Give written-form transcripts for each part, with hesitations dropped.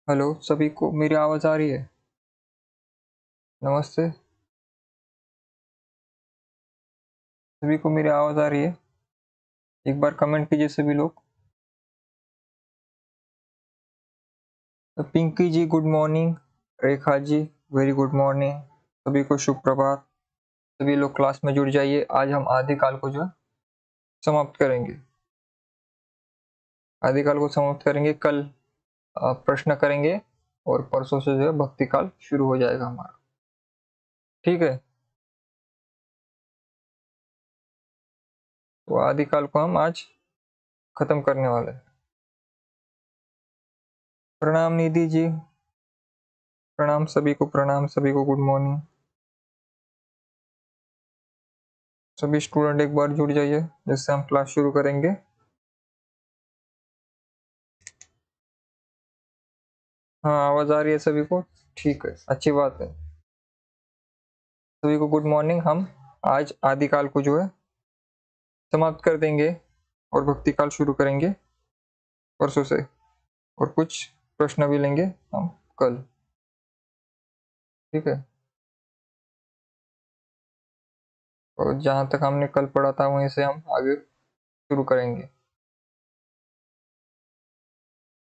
Hello, सभी को मेरी आवाज आ रही है? नमस्ते। सभी को मेरी आवाज आ रही है? एक बार कमेंट कीजिए सभी लोग। तो पिंकी जी good morning. Rekha ji very good morning. सभी को शुभ प्रभात। सभी लोग क्लास में जुड़ जाइए। आज हम आदिकाल को जो है समाप्त करेंगे। आदिकाल को समाप्त करेंगे। कल प्रश्न करेंगे और परसों से जो है भक्ति काल शुरू हो जाएगा हमारा। ठीक है, तो आदिकाल को हम आज खत्म करने वाले हैं। प्रणाम निधि जी। प्रणाम सभी को, प्रणाम सभी को, गुड मॉर्निंग। सभी स्टूडेंट एक बार जुड़ जाइए जिससे हम क्लास शुरू करेंगे। हाँ, आवाज आ रही है सभी को? ठीक है, अच्छी बात है। सभी को गुड मॉर्निंग। हम आज आदिकाल को जो है समाप्त कर देंगे और भक्ति काल शुरू करेंगे परसों से, और कुछ प्रश्न भी लेंगे हम कल। ठीक है, और जहां तक हमने कल पढ़ा था वहीं से हम आगे शुरू करेंगे।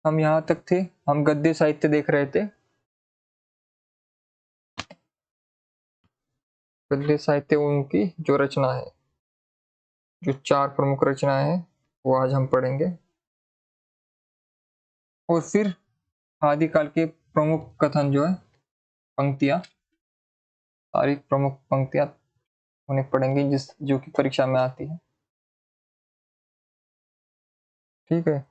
हम यहाँ तक थे, हम गद्य साहित्य देख रहे थे। गद्य साहित्य उनकी जो रचना है, जो 4 प्रमुख रचनाएं हैं, वो आज हम पढ़ेंगे। और फिर आदिकाल के प्रमुख कथन जो है, पंक्तियां, सारी प्रमुख पंक्तियां उन्हें पढ़ेंगे जिस जो कि परीक्षा में आती है। ठीक है,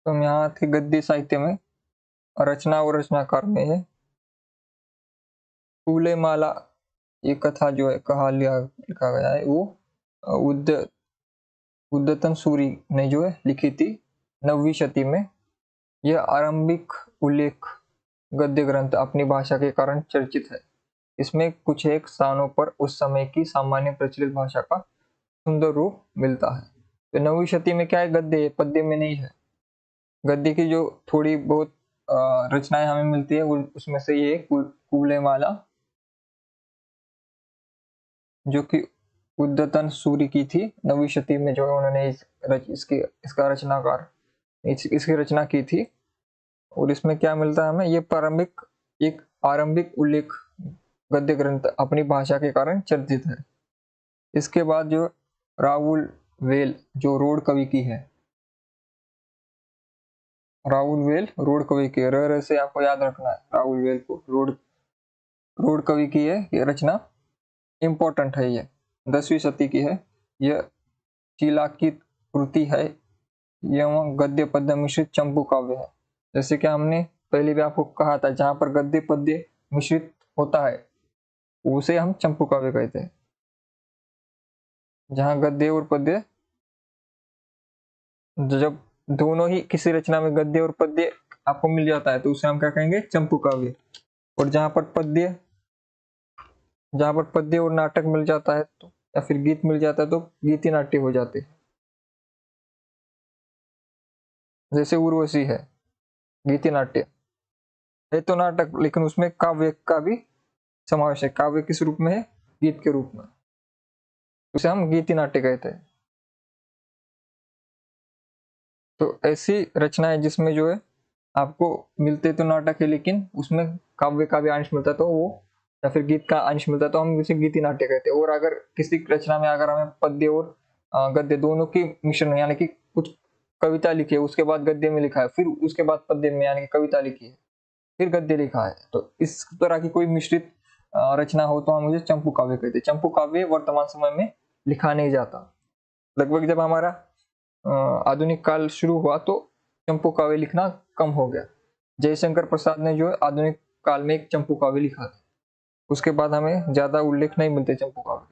तो हम यहाँ थे गद्य साहित्य में। रचना और रचनाकार में है फूले माला। ये कथा जो है लिखा गया है वो उद्यतन सूरी ने जो है लिखी थी 9वीं शती में। यह आरंभिक उल्लेख गद्य ग्रंथ अपनी भाषा के कारण चर्चित है। इसमें कुछ एक स्थानों पर उस समय की सामान्य प्रचलित भाषा का सुंदर रूप मिलता है। तो 9वीं शती में क्या है, गद्य, पद्य में नहीं है। गद्य की जो थोड़ी बहुत रचनाएं हमें मिलती है उसमें से ये फूले माला, जो कि उद्यतन सूरी की थी 9वीं शती में, जो है उन्होंने इसकी रचना की थी। और इसमें क्या मिलता है हमें, ये एक आरंभिक उल्लेख गद्य ग्रंथ अपनी भाषा के कारण चर्चित है। इसके बाद जो राहुल वेल, जो रोड कवि की है, राहुल वेल रोड कवि की, र से आपको याद रखना है राहुल वेल को। रोड कवि की है ये रचना, इंपॉर्टेंट है ये, 10वीं शती की है। यह चीला की कृति है। यह गद्य पद्य मिश्रित चंपू काव्य है। जैसे कि हमने पहले भी आपको कहा था, जहां पर गद्य पद्य मिश्रित होता है उसे हम चंपू काव्य कहते हैं। जहां गद्य और पद्य, जब दोनों ही किसी रचना में गद्य और पद्य आपको मिल जाता है तो उसे हम क्या कहेंगे, चंपू काव्य। और जहां पर पद्य और नाटक मिल जाता है तो, या फिर गीत मिल जाता है तो गीति नाट्य हो जाते हैं। जैसे उर्वशी है, गीति नाट्य है तो नाटक, लेकिन उसमें काव्य का भी समावेश है। काव्य किस रूप में है, गीत के रूप में, उसे हम गीति नाट्य कहते हैं। तो ऐसी रचनाएं जिसमें जो है आपको मिलते तो नाटक है लेकिन उसमें काव्य का भी अंश मिलता है तो वो, या फिर गीत का अंश मिलता है तो हम उसे गीति नाट्य कहते हैं। और अगर किसी रचना में अगर हमें पद्य और गद्य दोनों की मिश्रण, यानी कि कुछ कविता लिखी है उसके बाद गद्य में लिखा है, फिर उसके बाद पद्य में यानी कि कविता लिखी है, फिर गद्य लिखा है, तो इस तरह की कोई मिश्रित रचना हो तो हम उसे चंपू काव्य कहते हैं। चंपू काव्य वर्तमान समय में लिखा नहीं जाता। लगभग जब हमारा आधुनिक काल शुरू हुआ तो चंपू काव्य लिखना कम हो गया। जयशंकर प्रसाद ने जो है आधुनिक काल में एक चंपू काव्य लिखा था। उसके बाद हमें ज्यादा उल्लेख नहीं मिलते चंपू काव्य,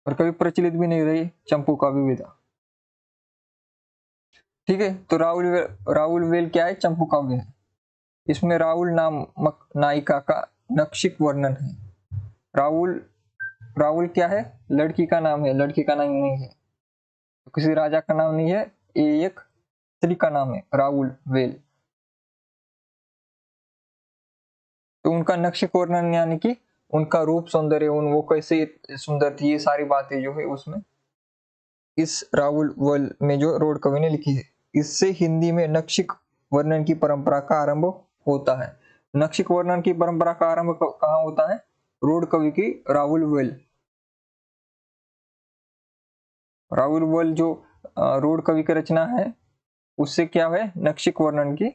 और कभी प्रचलित भी नहीं रही चंपू काव्य विधा। ठीक है, तो राहुल वेल क्या है, चंपू काव्य है। इसमें राहुल नामक नायिका का नक्षिक वर्णन है। राहुल राहुल क्या है? लड़की का नाम है, लड़की का नाम नहीं है, किसी राजा का नाम नहीं है, ये एक स्त्री का नाम है, राहुल वेल। तो उनका नक्शे वर्णन यानी कि उनका रूप सौंदर्य, उन वो कैसे सुंदर थी, ये सारी बातें जो है उसमें इस राहुल वेल में जो रोड कवि ने लिखी है। इससे हिंदी में नक्षिक वर्णन की परंपरा का आरंभ होता है। नक्षिक वर्णन की परंपरा का आरंभ कहाँ होता है? रोड कवि की राहुल वेल। राहुल वेल जो रोड कवि की रचना है, उससे क्या है? नक्षिक वर्णन की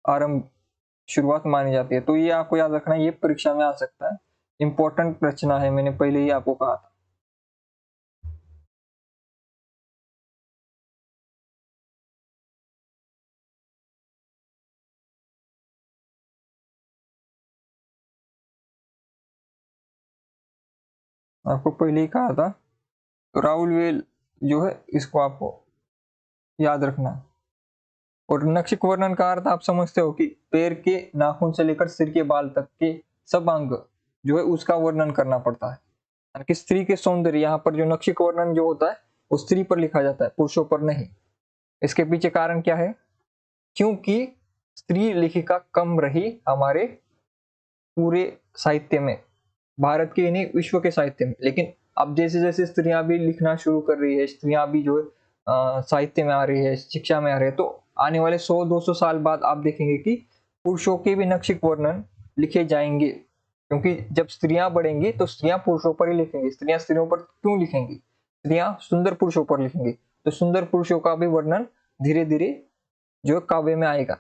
आरंभ शुरुआत मानी जाती है। तो ये आपको याद रखना है, ये परीक्षा में आ सकता है, इंपॉर्टेंट रचना है, मैंने पहले ही आपको कहा था। आपको पहले ही कहा था। तो राहुल वेल जो है इसको आपको याद रखना है। और नक्षिक वर्णन का अर्थ आप समझते हो कि पैर के नाखून से लेकर सिर के बाल तक के सब अंग जो है उसका वर्णन करना पड़ता है। यानी कि स्त्री के सौंदर्य, यहाँ पर जो नक्षिक वर्णन जो होता है वो स्त्री पर लिखा जाता है, पुरुषों पर नहीं। इसके पीछे कारण क्या है? क्योंकि स्त्री लेखिका कम रही हमारे पूरे साहित्य में, भारत के नहीं विश्व के साहित्य में। लेकिन अब जैसे जैसे स्त्रियां भी लिखना शुरू कर रही है, स्त्रियां भी जो है साहित्य में आ रही है, शिक्षा में आ रही है, तो आने वाले 100-200 साल बाद आप देखेंगे कि पुरुषों के भी नक्षिक वर्णन लिखे जाएंगे। क्योंकि जब स्त्रियां बढ़ेंगी तो स्त्रियां पुरुषों पर ही लिखेंगी। स्त्रियां स्त्रियों पर क्यों लिखेंगी? स्त्रियां सुंदर पुरुषों पर लिखेंगी, तो सुंदर पुरुषों का भी वर्णन धीरे धीरे जो काव्य में आएगा।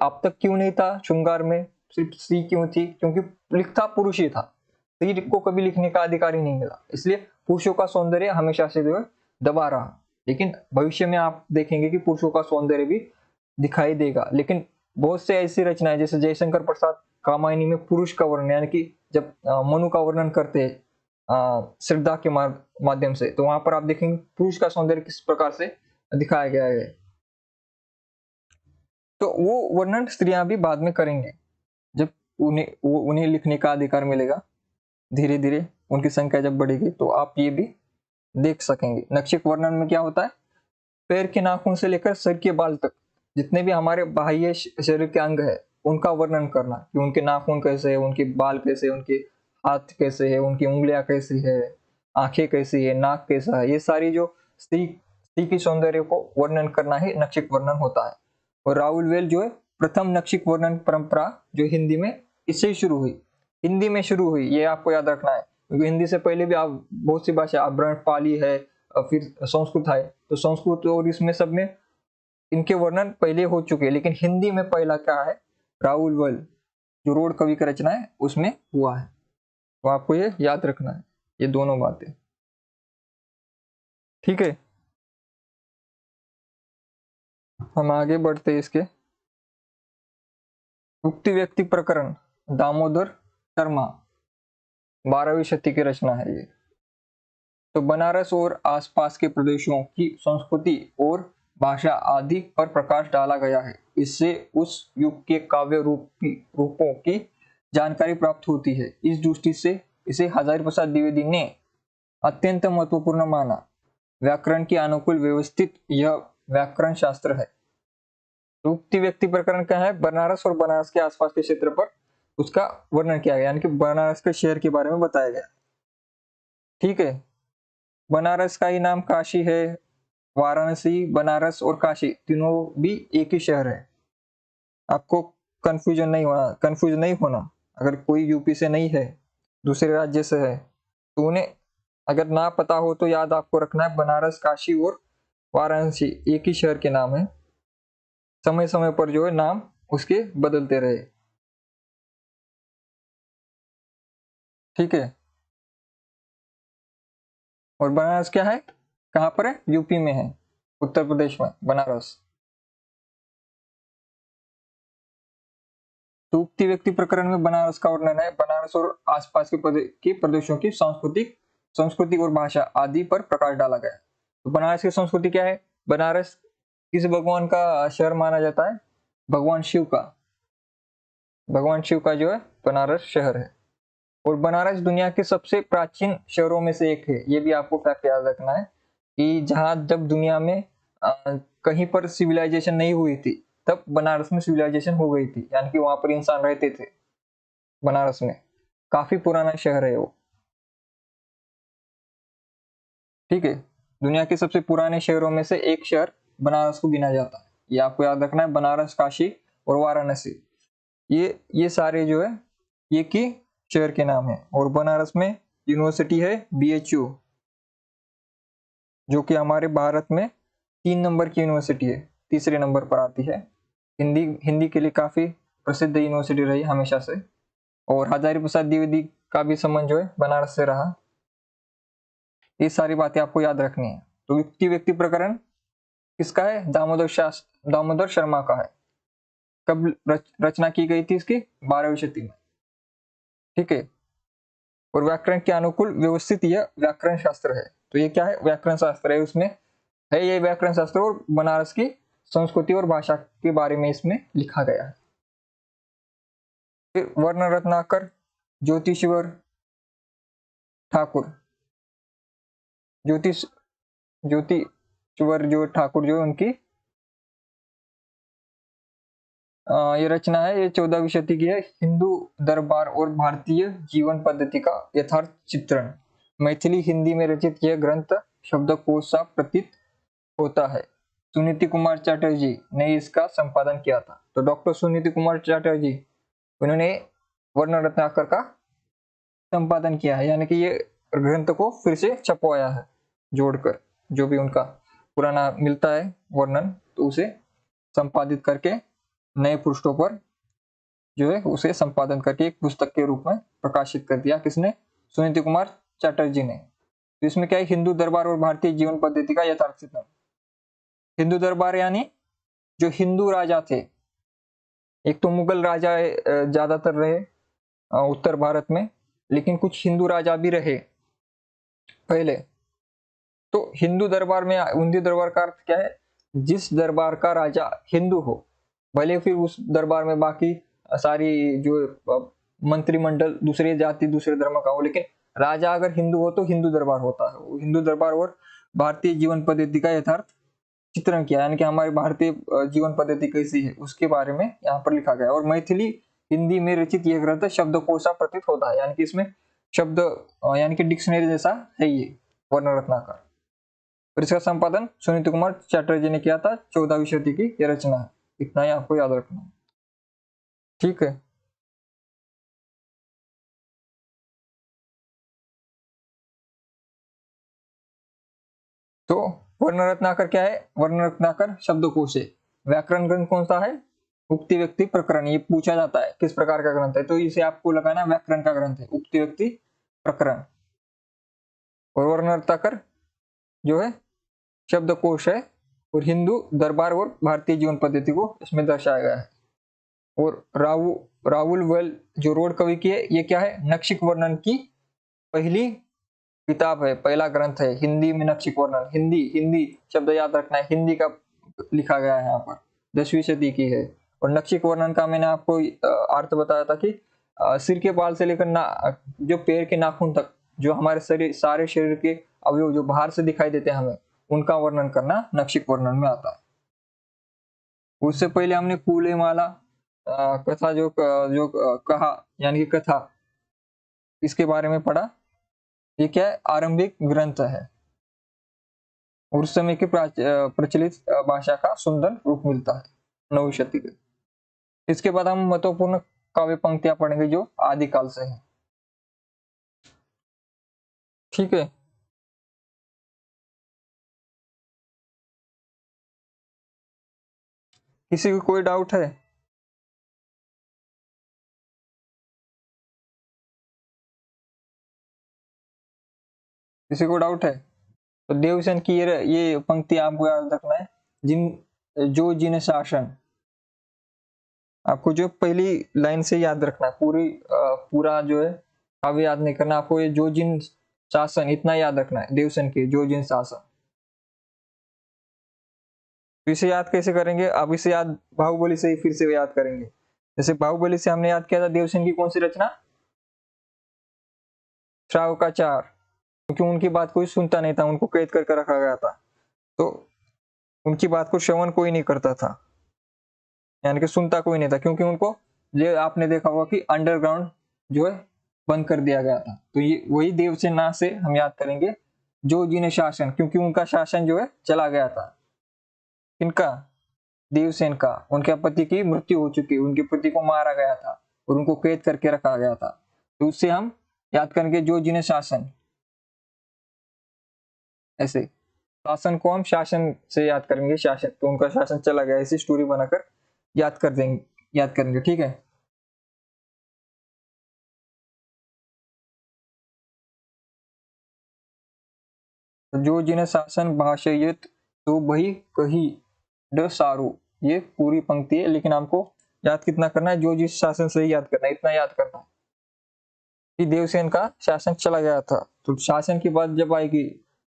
अब तक क्यों नहीं था श्रृंगार में, सिर्फ स्त्री क्यों थी? क्योंकि लिखता पुरुष ही था, स्त्री को कभी लिखने का अधिकार ही नहीं मिला, इसलिए पुरुषों का सौंदर्य हमेशा से जो है दबा रहा। लेकिन भविष्य में आप देखेंगे कि पुरुषों का सौंदर्य भी दिखाई देगा। लेकिन बहुत से ऐसी रचनाएं, जैसे जयशंकर प्रसाद कामायनी में पुरुष का वर्णन, यानी कि जब मनु का वर्णन करते हैं श्रद्धा के माध्यम से, तो वहां पर आप देखेंगे पुरुष का सौंदर्य किस प्रकार से दिखाया गया है। तो वो वर्णन स्त्रियां भी बाद में करेंगे, जब उन्हें लिखने का अधिकार मिलेगा। धीरे धीरे उनकी संख्या जब बढ़ेगी तो आप ये भी देख सकेंगे। नक्षिक वर्णन में क्या होता है? पैर के नाखून से लेकर सर के बाल तक जितने भी हमारे बाह्य शरीर के अंग है उनका वर्णन करना, कि उनके नाखून कैसे है, उनके बाल कैसे है, उनके हाथ कैसे है, उनकी उंगलियां कैसी है, आंखें कैसी है, नाक कैसा है, ये सारी जो स्त्री स्त्री की सौंदर्य को वर्णन करना ही नक्षिक वर्णन होता है। और राहुल वेल जो है प्रथम नक्षिक वर्णन परंपरा जो हिंदी में इससे ही शुरू हुई, हिंदी में शुरू हुई, ये आपको याद रखना है। क्योंकि हिंदी से पहले भी आप बहुत सी भाषा, अभ्रण पाली है, फिर संस्कृत है, तो संस्कृत और इसमें सब में इनके वर्णन पहले हो चुके हैं। लेकिन हिंदी में पहला क्या है? राहुल वेल जो रोड कवि का रचना है उसमें हुआ है। तो आपको ये याद रखना है, ये दोनों बातें। ठीक है, हम आगे बढ़ते हैं इसके। उक्ति व्यक्ति प्रकरण, दामोदर शर्मा, 12वीं शती की रचना है ये। तो बनारस और आसपास के प्रदेशों की संस्कृति और भाषा आदि पर प्रकाश डाला गया है। इससे उस युग के काव्य रूपों की जानकारी प्राप्त होती है। इस दृष्टि से इसे हजारी प्रसाद द्विवेदी ने अत्यंत महत्वपूर्ण माना। व्याकरण के अनुकूल व्यवस्थित यह व्याकरण शास्त्र है। तो उक्ति व्यक्ति प्रकरण क्या है? बनारस और बनारस के आसपास के क्षेत्र पर उसका वर्णन किया गया, यानी कि बनारस के शहर के बारे में बताया गया। ठीक है, बनारस का ही नाम काशी है। वाराणसी, बनारस और काशी तीनों भी एक ही शहर है। आपको कंफ्यूज नहीं होना। अगर कोई यूपी से नहीं है, दूसरे राज्य से है, तो उन्हें अगर ना पता हो तो याद आपको रखना है, बनारस, काशी और वाराणसी एक ही शहर के नाम है। समय समय पर जो है नाम उसके बदलते रहे। ठीक है, और बनारस क्या है, कहाँ पर है? यूपी में है, उत्तर प्रदेश में बनारस। तो उक्ति व्यक्ति प्रकरण में बनारस का वर्णन है। बनारस और आसपास के प्रदेशों की संस्कृति और भाषा आदि पर प्रकाश डाला गया। तो बनारस की संस्कृति क्या है? बनारस किस भगवान का शहर माना जाता है? भगवान शिव का जो है बनारस शहर है। और बनारस दुनिया के सबसे प्राचीन शहरों में से एक है। ये भी आपको फैक्ट याद रखना है कि जहां जब दुनिया में कहीं पर सिविलाइजेशन नहीं हुई थी, तब बनारस में सिविलाइजेशन हो गई थी, यानी कि वहां पर इंसान रहते थे। बनारस में काफी पुराना शहर है वो। ठीक है, दुनिया के सबसे पुराने शहरों में से एक शहर बनारस को गिना जाता है। ये आपको याद रखना है, बनारस, काशी और वाराणसी, ये सारे जो है ये की शहर के नाम है। और बनारस में यूनिवर्सिटी है BHU, जो कि हमारे भारत में 3 नंबर की यूनिवर्सिटी है, तीसरे नंबर पर आती है। हिंदी हिंदी के लिए काफी प्रसिद्ध यूनिवर्सिटी रही हमेशा से। और हजारी प्रसाद द्विवेदी का भी संबंध जो है बनारस से रहा। ये सारी बातें आपको याद रखनी है। तो युक्ति व्यक्ति प्रकरण किसका है? दामोदर शर्मा का है। कब रचना की गई थी इसकी? 12वीं शती में। ठीक है। और व्याकरण के अनुकूल व्यवस्थित यह व्याकरण शास्त्र है। तो ये क्या है? व्याकरण शास्त्र है। उसमें है ये व्याकरण शास्त्र, और बनारस की संस्कृति और भाषा के बारे में इसमें लिखा गया है। फिर वर्ण रत्नाकर ज्योतिषवर ठाकुर, ज्योतिषवर जो ठाकुर जो उनकी ये रचना है, ये 14वीं शती की है। हिंदू दरबार और भारतीय जीवन पद्धति का यथार्थ चित्रण। मैथिली हिंदी में रचित यह ग्रंथ शब्दकोश सा प्रतीत होता है। सुनीति कुमार चटर्जी ने इसका संपादन किया था। तो डॉक्टर सुनीति कुमार चटर्जी, उन्होंने वर्ण रत्नाकर का संपादन किया है, यानी कि ये ग्रंथ को फिर से छपवाया है, जोड़कर जो भी उनका पुराना मिलता है वर्णन, तो उसे संपादित करके नए पृष्ठों पर जो है उसे संपादन करके एक पुस्तक के रूप में प्रकाशित कर दिया। किसने? सुनीति कुमार चटर्जी ने। तो इसमें क्या है? हिंदू दरबार और भारतीय जीवन पद्धति का यथार्थ चित्रण। हिंदू दरबार यानी जो हिंदू राजा थे, एक तो मुगल राजा ज्यादातर रहे उत्तर भारत में, लेकिन कुछ हिंदू राजा भी रहे पहले। तो हिंदू दरबार में, हिंदू दरबार का अर्थ क्या है? जिस दरबार का राजा हिंदू हो, भले फिर उस दरबार में बाकी सारी जो मंत्रिमंडल दूसरे जाति दूसरे धर्म का हो, लेकिन राजा अगर हिंदू हो तो हिंदू दरबार होता है। हिंदू दरबार और भारतीय जीवन पद्धति का यथार्थ चित्रण किया, यानी कि हमारी भारतीय जीवन पद्धति कैसी है उसके बारे में यहाँ पर लिखा गया। और मैथिली हिंदी में रचित यह ग्रंथ शब्दकोशा प्रतीत होता है, यानी कि इसमें शब्द यानी कि डिक्शनरी जैसा है ये वर्ण रत्नाकर। और इसका संपादन सुनीति कुमार चटर्जी ने किया था। 14वीं शती की यह रचना है। इतना ही आपको याद रखना है। ठीक है। तो वर्ण रत्नाकर क्या है? वर्ण रत्नाकर शब्दकोश है। व्याकरण ग्रंथ कौन सा है? उक्ति व्यक्ति प्रकरण। ये पूछा जाता है किस प्रकार का ग्रंथ है, तो इसे आपको लगाना व्याकरण का ग्रंथ है, उक्ति व्यक्ति प्रकरण। और वर्ण रत्नाकर जो है शब्दकोश है, और हिंदू दरबार और भारतीय जीवन पद्धति को इसमें दर्शाया गया है। और राहुल वेल जो रोड कवि की है, ये क्या है? नक्षिक वर्णन की पहली किताब है, पहला ग्रंथ है हिंदी में नक्षिक वर्णन। हिंदी हिंदी शब्द याद रखना है, हिंदी का लिखा गया है यहाँ पर, 10वीं शती की है। और नक्षिक वर्णन का मैंने आपको अर्थ बताया था कि सिर के बाल से लेकर जो पैर के नाखून तक, जो हमारे शरीर सारे शरीर के अवयव जो बाहर से दिखाई देते हैं हमें, उनका वर्णन करना नक्षिक वर्णन में आता है। उससे पहले हमने फूले माला कथा जो कहा, यानी कि कथा, इसके बारे में पढ़ा। ये क्या है? आरंभिक ग्रंथ है, और उस समय की प्रचलित भाषा का सुंदर रूप मिलता है 9वीं शती के। इसके बाद हम महत्वपूर्ण काव्य पंक्तियां पढ़ेंगे जो आदिकाल से हैं। ठीक है। किसी को कोई डाउट है? किसी को डाउट है? तो देवसेन की ये पंक्ति आपको याद रखना है। जिन शासन, आपको जो पहली लाइन से याद रखना है, पूरा जो है काव्य याद नहीं करना आपको। ये जो जिन शासन इतना याद रखना है, देवसेन के जो जिन शासन। तो इसे याद कैसे करेंगे? अब इसे याद बाहुबली से ही फिर से याद करेंगे। जैसे बाहुबली से हमने याद किया था देवसेन की कौन सी रचना? श्रावकाचार, क्योंकि उनकी बात कोई सुनता नहीं था, उनको कैद करके रखा गया था, तो उनकी बात को श्रवण कोई नहीं करता था, यानी कि सुनता कोई नहीं था, क्योंकि उनको ये आपने देखा होगा कि अंडरग्राउंड जो है बंद कर दिया गया था। तो ये वही देवसेना से हम याद करेंगे जो जिन्हें शासन, क्योंकि उनका शासन जो है चला गया था। किनका? देवसेन का। उनके पति की मृत्यु हो चुकी, उनके पति को मारा गया था और उनको कैद करके रखा गया था। तो उससे हम याद करेंगे जो जिन्हें शासन, ऐसे शासन को हम शासन से याद करेंगे, शासन, तो उनका शासन चला गया, ऐसी स्टोरी बनाकर याद कर देंगे, याद करेंगे। ठीक है। तो जो जिन्हें शासन भाषयत तो वही कही ड सारू, ये पूरी पंक्ति है, लेकिन आपको याद कितना करना है? जो जिस शासन से ही याद करना है, इतना याद करना है कि देवसेन का शासन चला गया था। तो शासन की बात जब आएगी,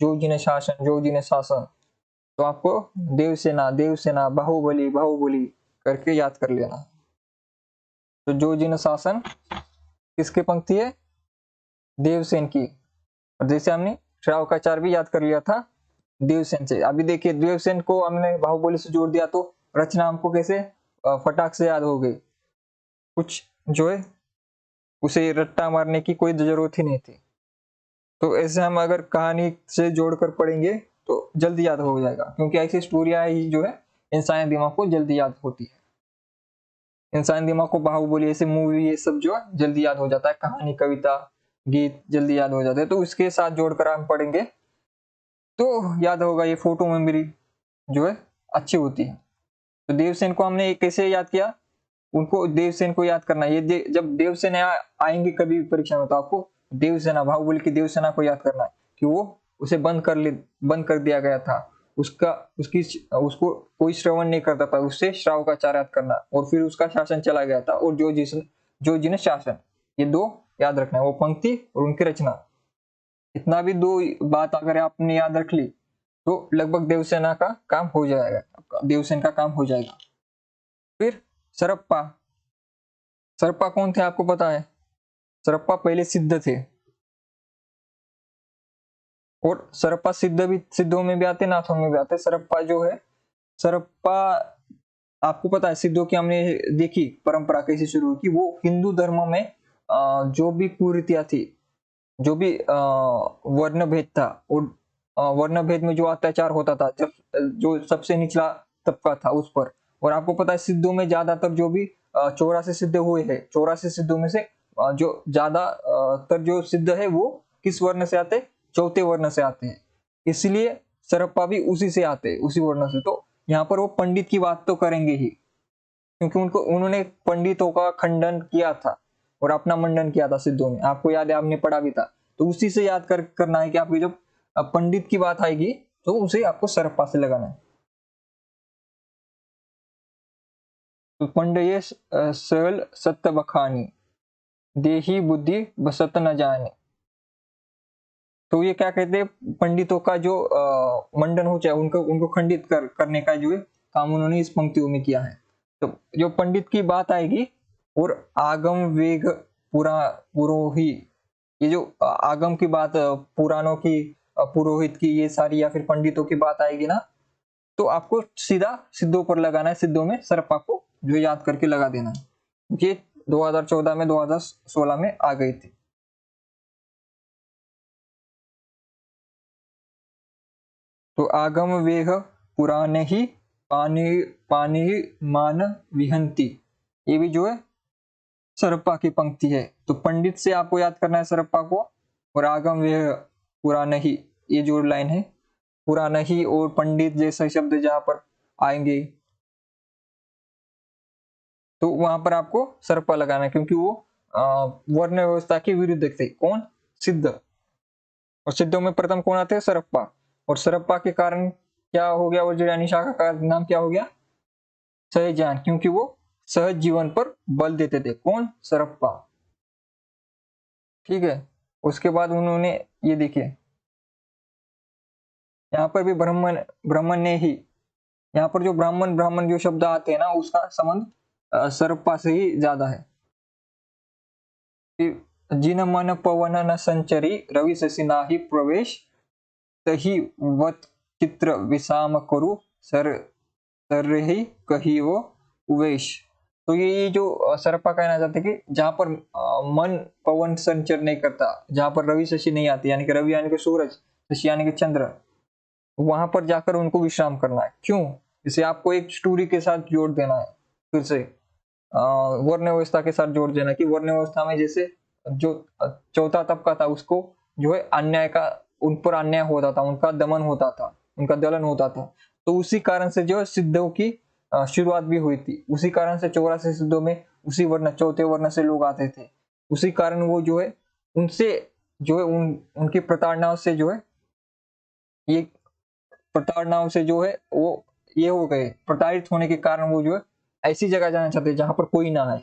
जो जिन्हें शासन, जो जिन्हें शासन, तो आपको देवसेना, देवसेना, बाहुबली, बाहुबली करके याद कर लेना। तो जो जिन्हें शासन किसकी पंक्ति है? देवसेन की। और जैसे हमने श्रावकाचार भी याद कर लिया था देवसेन से। अभी देखिए देवसेन को हमने बाहुबली से जोड़ दिया, तो रचना हमको कैसे फटाक से याद हो गई। कुछ जो है उसे रट्टा मारने की कोई जरूरत ही नहीं थी। तो ऐसे हम अगर कहानी से जोड़कर पढ़ेंगे तो जल्दी याद हो जाएगा, क्योंकि ऐसी स्टोरियां ही जो है इंसानी दिमाग को जल्दी याद होती है। इंसानी दिमाग को बाहुबली, ऐसे मूवी, ये सब जो है जल्दी याद हो जाता है, कहानी, कविता, गीत जल्दी याद हो जाते हैं। तो इसके साथ जोड़कर हम पढ़ेंगे तो याद होगा, ये फोटो मेमोरी जो है अच्छी होती है। तो देवसेन को हमने कैसे याद किया? उनको, देवसेन को याद करना, ये जब देवसेन आएंगे कभी परीक्षा में, तो आपको देवसेना, बाहुबली की देवसेना को याद करना है कि वो उसे बंद कर दिया गया था, उसका उसकी उसको कोई श्रवण नहीं करता था, उससे श्रावकाचार याद करना, और फिर उसका शासन चला गया था, और जो जिन्हें शासन, ये दो याद रखना है, वो पंक्ति और उनकी रचना। इतना भी दो बात अगर आपने याद रख ली तो लगभग देवसेना का काम हो जाएगा, देवसेन का काम हो जाएगा। फिर सरप्पा। सरप्पा कौन थे आपको पता है? सरप्पा पहले सिद्ध थे, और सरप्पा सिद्धों में भी आते, नाथों में भी आते। सरप्पा जो है, सरप्पा आपको पता है सिद्धों की हमने देखी परंपरा कैसे शुरू हुई, कि वो हिंदू धर्म में जो भी कुरीतियां थी, जो भी वर्ण भेद था, और वर्ण भेद में जो अत्याचार होता था, जब जो सबसे निचला तबका था उस पर। और आपको पता है सिद्धों में ज्यादातर जो भी 84 सिद्ध हुए हैं, 84 सिद्धों में से जो ज्यादातर जो सिद्ध है वो किस वर्ण से आते? चौथे वर्ण से आते हैं। इसलिए सरप्पा भी उसी से आते हैं, उसी वर्ण से। तो यहाँ पर वो पंडित की बात तो करेंगे ही, क्योंकि उन्होंने पंडितों का खंडन किया था और अपना मंडन किया था सिद्धों ने। आपको याद है, आपने पढ़ा भी था। तो उसी से याद करना है कि आपकी जब पंडित की बात आएगी तो उसे आपको सरप्पा से लगाना है। तो पंडये सरल सत्य बखानी, देही बुद्धि बसत न जाने। तो ये क्या कहते हैं? पंडितों का जो मंडन हो चाहे, उनको उनको खंडित करने का जो है काम उन्होंने इस पंक्तियों में किया है। तो जो पंडित की बात आएगी, और आगम वेग पुरोही, ये जो आगम की बात, पुराणों की, पुरोहित की, ये सारी, या फिर पंडितों की बात आएगी ना, तो आपको सीधा सिद्धों पर लगाना है। सिद्धों में सरप्पा को जो याद करके लगा देना है। ये 2014 में, 2016 में आ गई थी। तो आगम वेग पुराने ही पानी पानी मान विहंती, ये भी जो है सरप्पा की पंक्ति है। तो पंडित से आपको याद करना है सरप्पा को, और आगम वेग पुराने ही, ये जो लाइन है, पुराना ही और पंडित जैसा शब्द जहां पर आएंगे तो वहां पर आपको सरप्पा लगाना है, क्योंकि वो वर्ण व्यवस्था के विरुद्ध थे। कौन? सिद्ध। और सिद्धों में प्रथम कौन आते हैं? सरप्पा। और सरप्पा के कारण क्या हो गया? वज्रयानी शाखा का नाम क्या हो गया? सहजान, क्योंकि वो सहज जीवन पर बल देते थे। कौन? सरप्पा। ठीक है। उसके बाद उन्होंने, ये देखिए यहाँ पर भी ब्राह्मण, ब्राह्मण ने ही, यहाँ पर जो ब्राह्मण ब्राह्मण जो शब्द आते हैं ना, उसका संबंध सरप्पा से ही ज्यादा है। जिन मन पवन न संचरी रवि शशि नाही प्रवेश तही वत चित्र विषाम करु सर तरहि कही वो उवेश। तो ये जो सरपा कहना चाहते कि जहां पर मन पवन संचर नहीं करता, जहां पर रवि शशि नहीं आती, यानी कि रवि यानी कि सूरज, शशि यानी कि चंद्र, वहां पर जाकर उनको विश्राम करना है। क्यों? इसे आपको एक स्टोरी के साथ जोड़ देना है, फिर से वर्ण व्यवस्था के साथ जोड़ देना कि वर्ण व्यवस्था में जैसे जो चौथा तबका था उसको जो है अन्याय का, उन पर अन्याय होता था, उनका दमन होता था, उनका दलन होता था। तो उसी कारण से जो है सिद्धों की शुरुआत भी हुई थी। उसी कारण से 84 सिद्धों में उसी वर्ण, चौथे वर्ण से लोग आते थे। उसी कारण वो जो है उनसे जो है उनकी प्रताड़नाओं से जो है ये प्रताड़नाओं से जो है वो ये हो गए, प्रताड़ित होने के कारण वो जो है ऐसी जगह जाना चाहते जहां पर कोई ना है,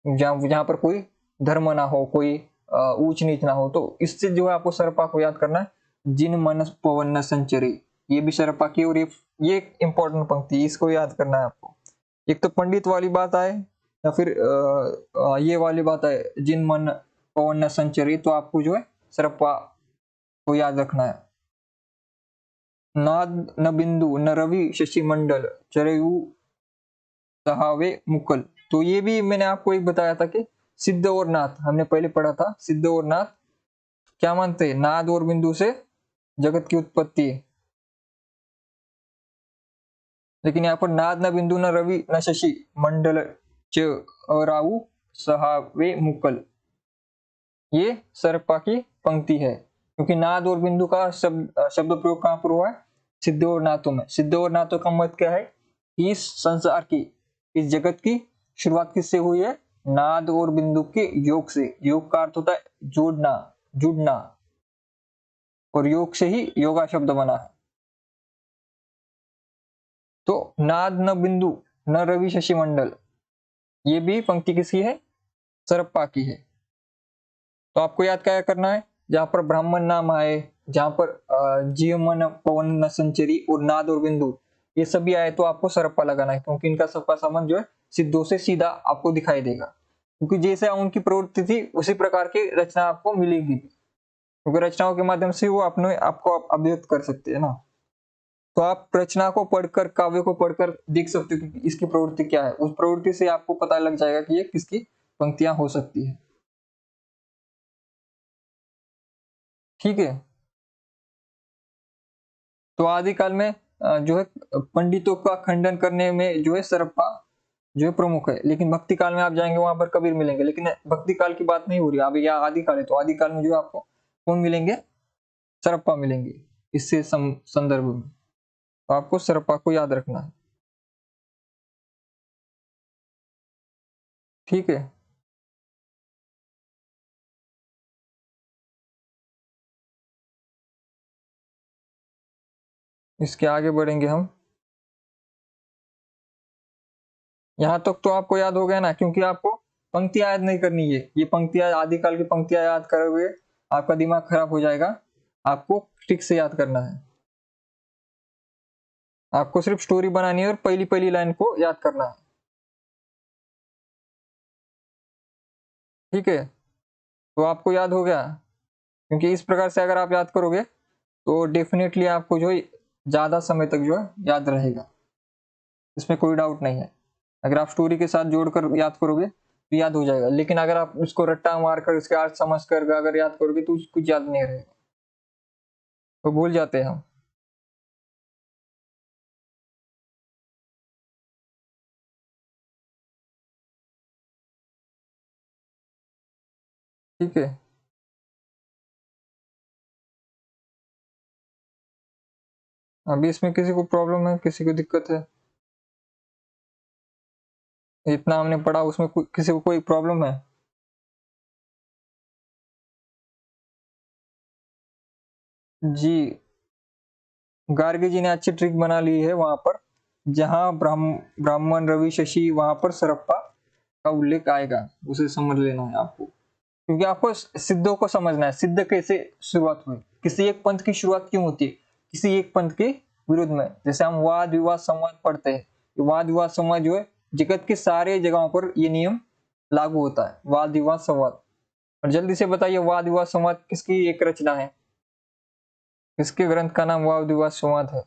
जहां पर कोई धर्म ना हो, कोई ऊंच नीच ना हो। तो इससे जो है आपको सरपा को याद करना है, जिन मन पवन न संचरी, ये भी सरपा की, और ये एक इंपॉर्टेंट पंक्ति, इसको याद करना है आपको। एक तो पंडित वाली बात आए या फिर ये वाली बात आए, जिन मन पवन न संचरी, तो आपको जो है सरपा को याद रखना है। नाद न बिंदु न रवि शशि मंडल चरयु सहावे मुकल। तो ये भी मैंने आपको एक बताया था कि सिद्ध और नाथ, हमने पहले पढ़ा था, सिद्ध और नाथ क्या मानते हैं? नाद और बिंदु से जगत की उत्पत्ति है। लेकिन यहाँ पर नाद न बिंदु न रवि न शशि मंडल च राहु सहावे मुकल, ये सरपा की पंक्ति है। क्योंकि नाद और बिंदु का शब्द प्रयोग कहां पर हुआ है? सिद्ध और नाथों में। सिद्ध और नाथों का मत क्या है? इस संसार की, इस जगत की शुरुआत किससे हुई है? नाद और बिंदु के योग से। योग का अर्थ होता है जोड़ना, जुड़ना, और योग से ही योगा शब्द बना है। तो नाद न बिंदु न रवि शशि मंडल, ये भी पंक्ति किसकी है? सरपा की है। तो आपको याद क्या करना है? जहां पर ब्राह्मण नाम आए, जहां पर जीव मन पवन न संचरी और नाद और बिंदु, ये सभी आए तो आपको सरपा लगाना है, क्योंकि इनका सबका संबंध जो है सिद्धों से सीधा आपको दिखाई देगा। क्योंकि जैसे उनकी प्रवृत्ति थी उसी प्रकार की रचना आपको मिलेगी, क्योंकि रचनाओं के माध्यम से वो अपने आपको अभिव्यक्त कर सकते हैं ना। तो आप रचना को पढ़कर, काव्य को पढ़कर देख सकते हो कि इसकी प्रवृत्ति क्या है। उस प्रवृत्ति से आपको पता लग जाएगा कि ये किसकी पंक्तियां हो सकती है। ठीक है। तो आदिकाल में जो है पंडितों का खंडन करने में जो है सरपा जो है प्रमुख है। लेकिन भक्ति काल में आप जाएंगे वहां पर कबीर मिलेंगे। लेकिन भक्ति काल की बात नहीं हो रही अभी, यहाँ आदिकाल है। तो आदिकाल में जो आपको कौन मिलेंगे? सरपा मिलेंगे इससे संदर्भ में। तो आपको सरपा को याद रखना है। ठीक है। इसके आगे बढ़ेंगे हम। यहाँ तक तो आपको याद हो गया ना, क्योंकि आपको पंक्तियां याद नहीं करनी है। ये पंक्तियां, आदिकाल की पंक्तियां याद करोगे आपका दिमाग खराब हो जाएगा। आपको ठीक से याद करना है। आपको सिर्फ स्टोरी बनानी है और पहली पहली लाइन को याद करना है। ठीक है। तो आपको याद हो गया, क्योंकि इस प्रकार से अगर आप याद करोगे तो डेफिनेटली आपको जो है ज्यादा समय तक जो है याद रहेगा, इसमें कोई डाउट नहीं है। अगर आप स्टोरी के साथ जोड़कर याद करोगे तो याद हो जाएगा। लेकिन अगर आप उसको रट्टा मार कर, उसके अर्थ समझ कर अगर याद करोगे तो कुछ याद नहीं रहेगा, तो भूल जाते हैं हम। ठीक है। अभी इसमें किसी को प्रॉब्लम है, किसी को दिक्कत है? इतना हमने पढ़ा, उसमें किसी को कोई प्रॉब्लम है? जी, गार्गी जी ने अच्छी ट्रिक बना ली है। वहां पर जहां ब्राह्मण रवि शशि, वहां पर सरप्पा का उल्लेख आएगा, उसे समझ लेना है आपको। क्योंकि आपको सिद्धों को समझना है, सिद्ध कैसे शुरुआत हुई, किसी एक पंथ की शुरुआत क्यों होती है, किसी एक पंथ के विरुद्ध में। जैसे हम वाद विवाद संवाद पढ़ते हैं, वाद विवाद संवाद जो है जगत के सारे जगहों पर ये नियम लागू होता है, वाद विवाद संवाद। और जल्दी से बताइए, वाद विवाद संवाद किसकी एक रचना है? किसके ग्रंथ का नाम वाद विवाद संवाद है?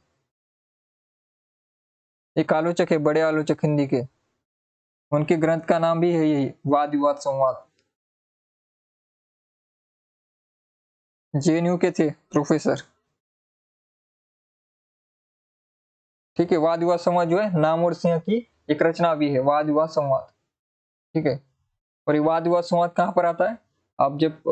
एक आलोचक है, बड़े आलोचक हिंदी के, उनके ग्रंथ का नाम भी है यही, वाद विवाद संवाद। जेएनयू के थे प्रोफेसर। ठीक है, वाद विवाद संवाद जो है नामवर सिंह की एक रचना भी है, वाद विवाद संवाद। ठीक है, और ये वाद विवाद संवाद कहाँ पर आता है? आप जब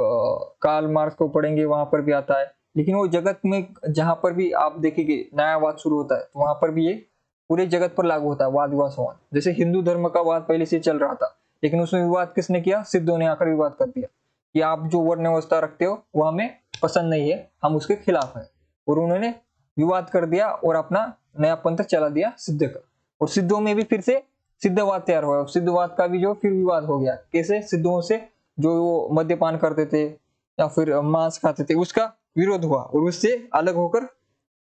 कार्ल मार्क्स को पढ़ेंगे वहां पर भी आता है, लेकिन वो जगत में जहां पर भी आप देखेंगे नया वाद शुरू होता है तो वहां पर भी ये पूरे जगत पर लागू होता है वाद विवाद संवाद। जैसे हिंदू धर्म का वाद पहले से चल रहा था, लेकिन उसमें विवाद किसने किया? सिद्धों ने आकर विवाद कर दिया कि आप जो वर्ण व्यवस्था रखते हो वो हमें पसंद नहीं है, हम उसके खिलाफ हैं। और उन्होंने विवाद कर दिया और अपना नया पंथ चला दिया सिद्ध का। और सिद्धों में भी फिर से सिद्धवाद तैयार हुआ। सिद्धवाद का भी जो फिर विवाद हो गया, कैसे? सिद्धों से जो वो मद्यपान करते थे या फिर मांस खाते थे उसका विरोध हुआ, और उससे अलग होकर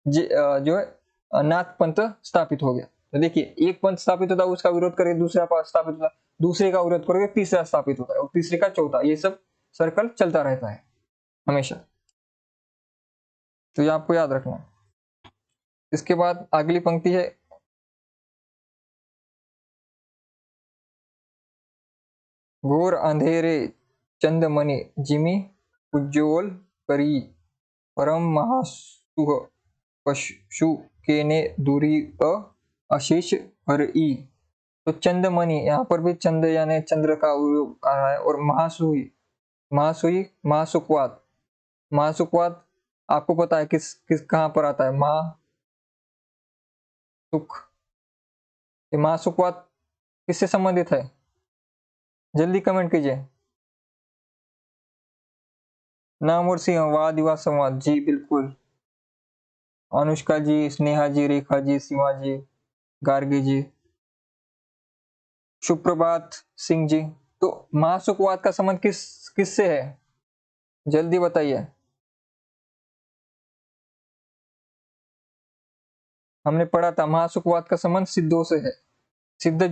जो है नाथ पंथ स्थापित हो गया। तो देखिए, एक पंथ स्थापित होता है उसका विरोध करके दूसरा पंथ स्थापित होता है, दूसरे का विरोध करके तीसरा स्थापित होता है, और तीसरे का चौथा, ये सब सर्कल चलता रहता है हमेशा। तो ये आपको याद रखना है। इसके बाद अगली पंक्ति है, घोर अंधेरे चंदमणि जिमि उज्ज्वल करी परम महासुह पशु केने दूरी अशेष हरई। तो चंदमणि, यहाँ पर भी चंद यानी चंद्र का उपयोग आ रहा है, और महासुई, महासुई महासुखवाद। महासुखवाद आपको पता है किस किस कहाँ पर आता है? महासुख, ये महासुखवाद किससे संबंधित है? जल्दी कमेंट कीजिए। नाम और सिंह, वाद विवाद संवाद, जी बिल्कुल। अनुष्का जी, स्नेहा जी, रेखा जी, सीमा जी, गार्गी जी, सुप्रभात सिंह जी। तो महासुखवाद का संबंध किससे है? जल्दी बताइए। हमने पढ़ा था महासुखवाद का संबंध सिद्धों से है। सिद्ध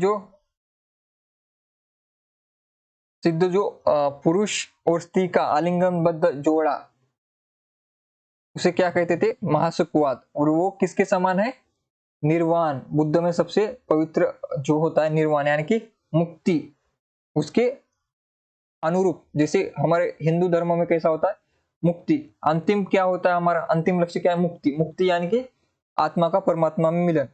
जो पुरुष और स्त्री का आलिंगनबद्ध जोड़ा, उसे क्या कहते थे? महासुखवाद। और वो किसके समान है? निर्वाण, बुद्ध में सबसे पवित्र जो होता है निर्वाण यानी कि मुक्ति, उसके अनुरूप। जैसे हमारे हिंदू धर्म में कैसा होता है? मुक्ति, अंतिम क्या होता है हमारा? अंतिम लक्ष्य क्या है? मुक्ति। मुक्ति यानी कि आत्मा का परमात्मा में मिलन।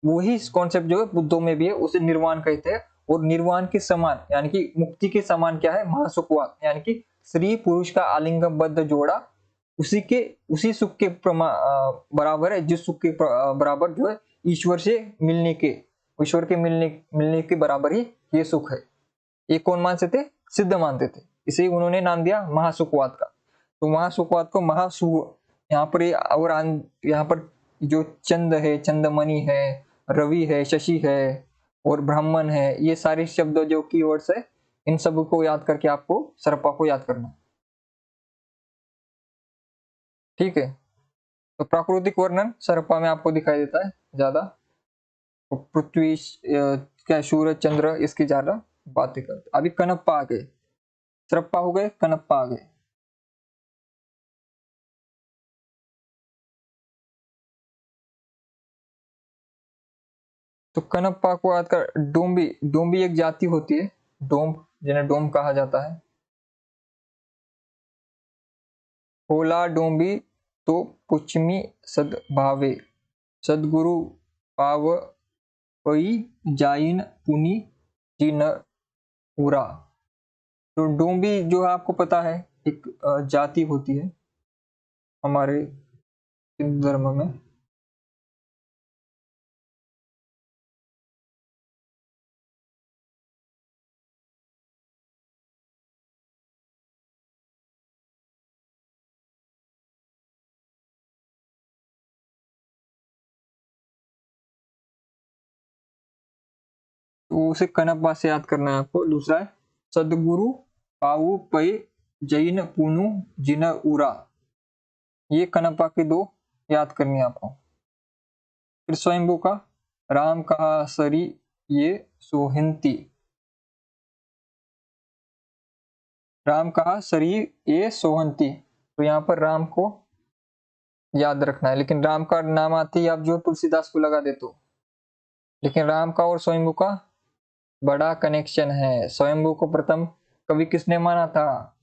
वही कॉन्सेप्ट जो है बुद्धों में भी है, उसे निर्वाण कहते हैं। और निर्वाण के समान यानी कि मुक्ति के समान क्या है? महासुखवाद, यानी कि स्त्री पुरुष का आलिंगनबद्ध जोड़ा उसी सुख के बराबर है, जिस सुख के बराबर जो है ईश्वर के मिलने के बराबर ही ये सुख है। ये कौन मानते थे? सिद्ध मानते थे, इसे उन्होंने नाम दिया महासुखवाद का। तो महासुखवाद को महासु यहाँ पर और यहाँ पर जो चंद है, चंदमणि है, रवि है, शशि है और ब्राह्मण है, ये सारे शब्द जो कीवर्ड्स है, इन सब को याद करके आपको सर्पा को याद करना। ठीक है, तो प्राकृतिक वर्णन सर्पा में आपको दिखाई देता है ज्यादा। पृथ्वी क्या सूरज चंद्र इसकी ज्यादा बातें करते। अभी कनप्पा आ गए, सरप्पा हो गए, कनप्पा आ गए। तो कनप्पा को याद कर। डोम्बी, डोम्बी एक जाति होती है, डोम जिन्हें डोम कहा जाता है। होला डोम्बी तो पुचमी सद्भावे सदगुरु पाव पई जाइन पुनि जिन उरा। तो डोम्बी जो है आपको पता है एक जाति होती है हमारे हिंदू धर्म में। तो उसे कनप्पा से याद करना है आपको। दूसरा है सदगुरु पाऊ पई जैन पुनु जिन उरा। ये कनप्पा की दो याद करनी है आपको। फिर स्वयंभू का राम कहा सरी ये सोहिंती। राम कहा शरीर ये सोहंती, तो यहाँ पर राम को याद रखना है, लेकिन राम का नाम आते ही आप जो तुलसीदास को लगा देते हो, लेकिन राम का और स्वयंभू का बड़ा कनेक्शन है। स्वयंभू को प्रथम कवि किसने माना था?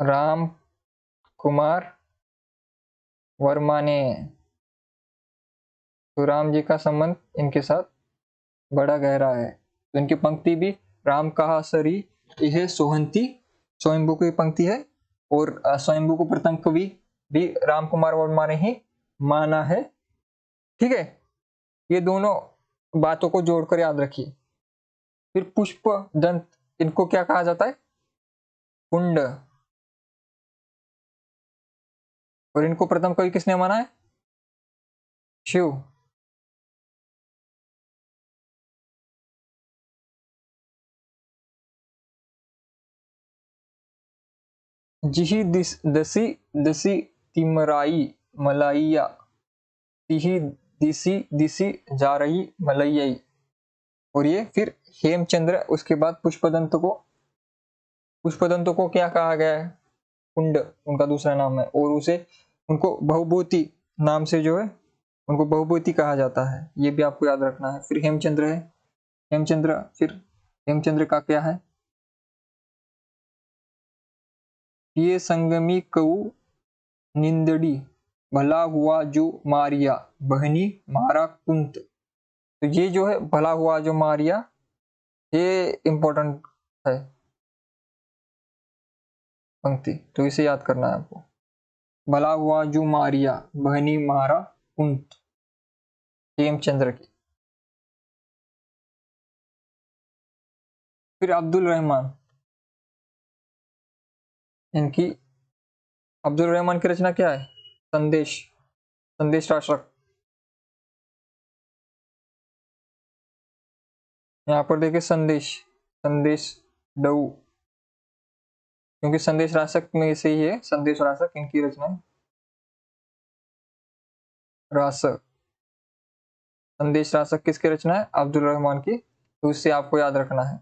राम कुमार वर्मा ने। तो राम जी का संबंध इनके साथ बड़ा गहरा है। तो इनकी पंक्ति भी राम कहा सरी यह सोहंती, स्वयंभू की पंक्ति है, और स्वयंभू को प्रथम कवि भी राम कुमार वर्मा ने ही माना है। ठीक है, ये दोनों बातों को जोड़कर याद रखिए। फिर पुष्प दंत, इनको क्या कहा जाता है? कुंड। और इनको प्रथम कवि किसने माना है? शिव। जिही दसी दसी तिमराई मलाइया, तिही दिसी दिसी जा रही मलैया। और ये फिर हेमचंद्र, उसके बाद पुष्पदंत को क्या कहा गया है? कुंड उनका दूसरा नाम है, और उसे उनको बहुभूति नाम से जो है उनको बहुभूति कहा जाता है, ये भी आपको याद रखना है। फिर हेमचंद्र है, हेमचंद्र, फिर हेमचंद्र का क्या है? ये संगमी कऊ निंदड़ी, भला हुआ जो मारिया, बहनी मारा कुंत। तो ये जो है भला हुआ जो मारिया, ये इंपॉर्टेंट है पंक्ति, तो इसे याद करना है आपको। भला हुआ जो मारिया, बहनी मारा कुंत, हेमचंद्र की। फिर अब्दुल रहमान, इनकी अब्दुल रहमान की रचना क्या है? संदेश, संदेश राष्ट्रक। यहाँ पर देखिए संदेश, संदेश डऊ, क्योंकि संदेश राशक में से ही है, संदेश राशक इनकी रचना है। राशक, संदेश राशक किसकी रचना है? अब्दुल रहमान की, तो इससे आपको याद रखना है।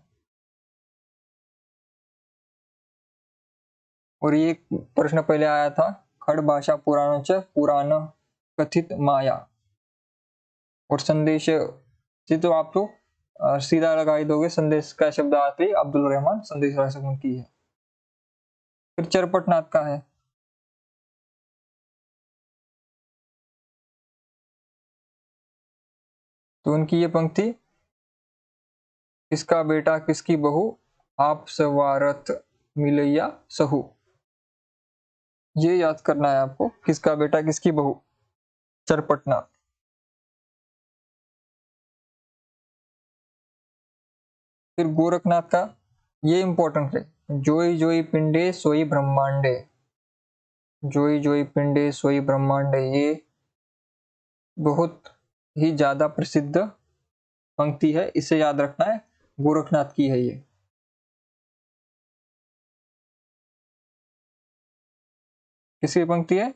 और ये प्रश्न पहले आया था, खड़ भाषा पुराण च पुराण कथित माया। और संदेश से तो आप तो सीधा लगा ही दोगे, संदेश का शब्द आते ही अब्दुल रहमान, संदेश राशक उनकी है। फिर चरपट नाथ का है, तो उनकी ये पंक्ति, किसका बेटा किसकी बहू, आप सवारथ मिलैया सहू। ये याद करना है आपको, किसका बेटा किसकी बहू, चरपटनाथ। फिर गोरखनाथ का, ये इंपॉर्टेंट है, जोई जोई पिंडे सोई ब्रह्मांडे, जोई जोई पिंडे सोई ब्रह्मांडे, ये बहुत ही ज्यादा प्रसिद्ध पंक्ति है, इसे याद रखना है, गोरखनाथ की है ये। किसकी पंक्ति है?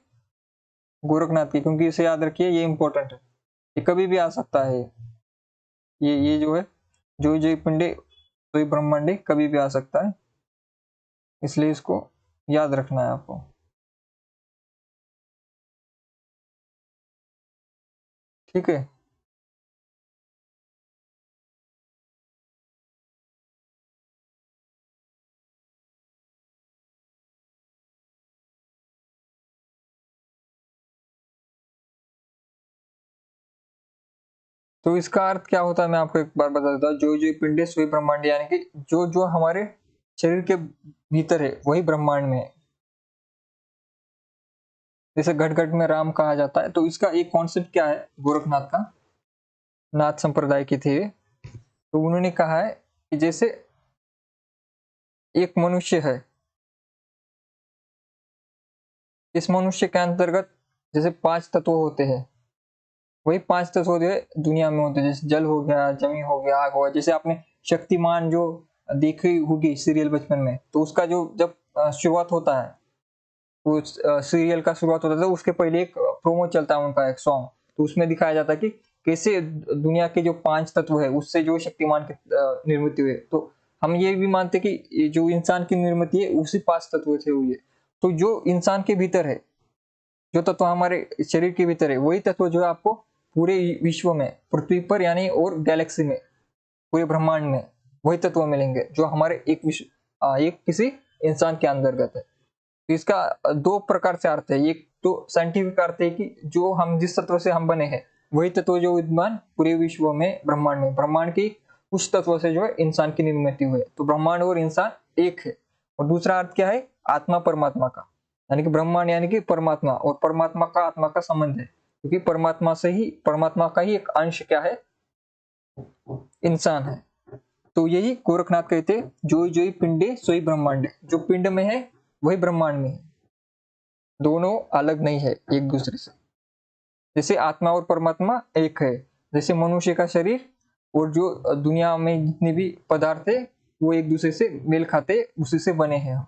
गोरखनाथ की, क्योंकि इसे याद रखिए, ये इंपॉर्टेंट है, ये कभी भी आ सकता है। ये जो है जोई जोई पिंडे सोई ब्रह्मांडे कभी भी आ सकता है, इसलिए इसको याद रखना है आपको। ठीक है, तो इसका अर्थ क्या होता है मैं आपको एक बार बता देता हूँ। जो जो पिंडे सोई ब्रह्मांड, यानी कि जो जो हमारे शरीर के भीतर है वही ब्रह्मांड में है। जैसे घट घट में राम कहा जाता है, तो इसका एक कॉन्सेप्ट क्या है गोरखनाथ का, नाथ संप्रदाय के थे, तो उन्होंने कहा है कि जैसे एक मनुष्य है, इस मनुष्य के अंतर्गत जैसे 5 तत्व होते हैं, वही 5 तत्व होते हैं दुनिया में होते हैं, जैसे जल हो गया, जमीन हो गया, आग हो गया। जैसे आपने शक्तिमान जो देखी होगी सीरियल बचपन में, तो उसका जो जब शुरुआत होता है, वो सीरियल का शुरुआत होता है, तो उसके पहले एक प्रोमो चलता है उनका, एक सॉन्ग, तो उसमें दिखाया जाता है कि कैसे दुनिया के जो 5 तत्व है उससे जो शक्तिमान की निर्मित हुई। तो हम ये भी मानते कि ये जो इंसान की निर्मित है उसी 5 तत्वों से हुई है। तो जो इंसान के भीतर है, जो तत्व हमारे शरीर के भीतर है, वही तत्व जो है आपको पूरे विश्व में, पृथ्वी पर यानी और गैलेक्सी में, पूरे ब्रह्मांड में वही तत्व मिलेंगे जो हमारे एक किसी इंसान के अंतर्गत है। तो इसका 2 प्रकार से अर्थ है। एक तो साइंटिफिक अर्थ है कि जो हम जिस तत्व से हम बने हैं वही तत्व जो विद्यमान पूरे विश्व में, ब्रह्मांड की उस तत्व से जो है इंसान की निर्मित हुई है। तो ब्रह्मांड और इंसान एक है। और दूसरा अर्थ क्या है? आत्मा परमात्मा का, यानी कि ब्रह्मांड यानी कि परमात्मा, और परमात्मा का आत्मा का संबंध है, क्योंकि परमात्मा का ही एक अंश क्या है? इंसान है। तो यही गोरखनाथ कहते, जोई जोई पिंडे सोई ब्रह्मांड। जो पिंड में है वही ब्रह्मांड में है, दोनों अलग नहीं है एक दूसरे से। जैसे आत्मा और परमात्मा एक है, जैसे मनुष्य का शरीर और जो दुनिया में जितने भी पदार्थ है वो एक दूसरे से मेल खाते, उसी से बने हैं हम,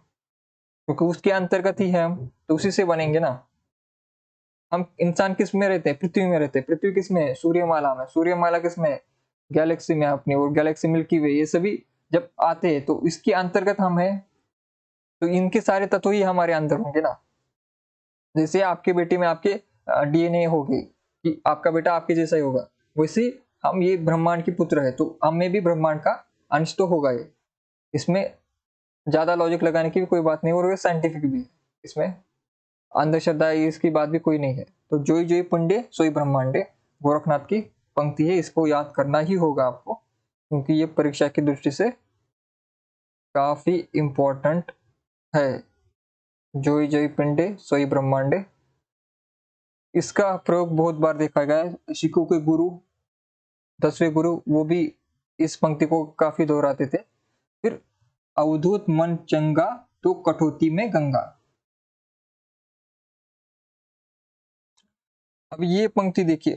क्योंकि उसके अंतर्गत ही है हम, तो उसी से बनेंगे ना। हम इंसान किस में रहते हैं? पृथ्वी में रहते हैं। पृथ्वी किस में है? सूर्यमाला में। सूर्यमाला किस में है? गैलेक्सी में अपनी, और गैलेक्सी मिल्की वे, ये सभी जब आते हैं तो इसके अंतर्गत हम हैं। तो इनके सारे तत्व ही हमारे अंदर होंगे ना। जैसे आपके बेटे में आपके डीएनए होगी कि आपका बेटा आपके जैसा ही होगा, वैसे हम ये ब्रह्मांड के पुत्र है, तो हम में भी ब्रह्मांड का अंश तो होगा ये। इसमें ज्यादा लॉजिक लगाने की भी कोई बात नहीं, और ये साइंटिफिक भी है। इसमें अंधश्रद्धा इसकी बात भी कोई नहीं है। तो जोई जोई पुंडे सोई ब्रह्मांडे गोरखनाथ की पंक्ति है, इसको याद करना ही होगा आपको, क्योंकि ये परीक्षा की दृष्टि से काफी इंपॉर्टेंट है। जोई जोई पिंडे सोई ब्रह्मांडे, इसका प्रयोग बहुत बार देखा गया है। सिखों के गुरु, 10वें गुरु, वो भी इस पंक्ति को काफी दोहराते थे। फिर अवधूत मन चंगा तो कटौती में गंगा। अब ये पंक्ति देखिए,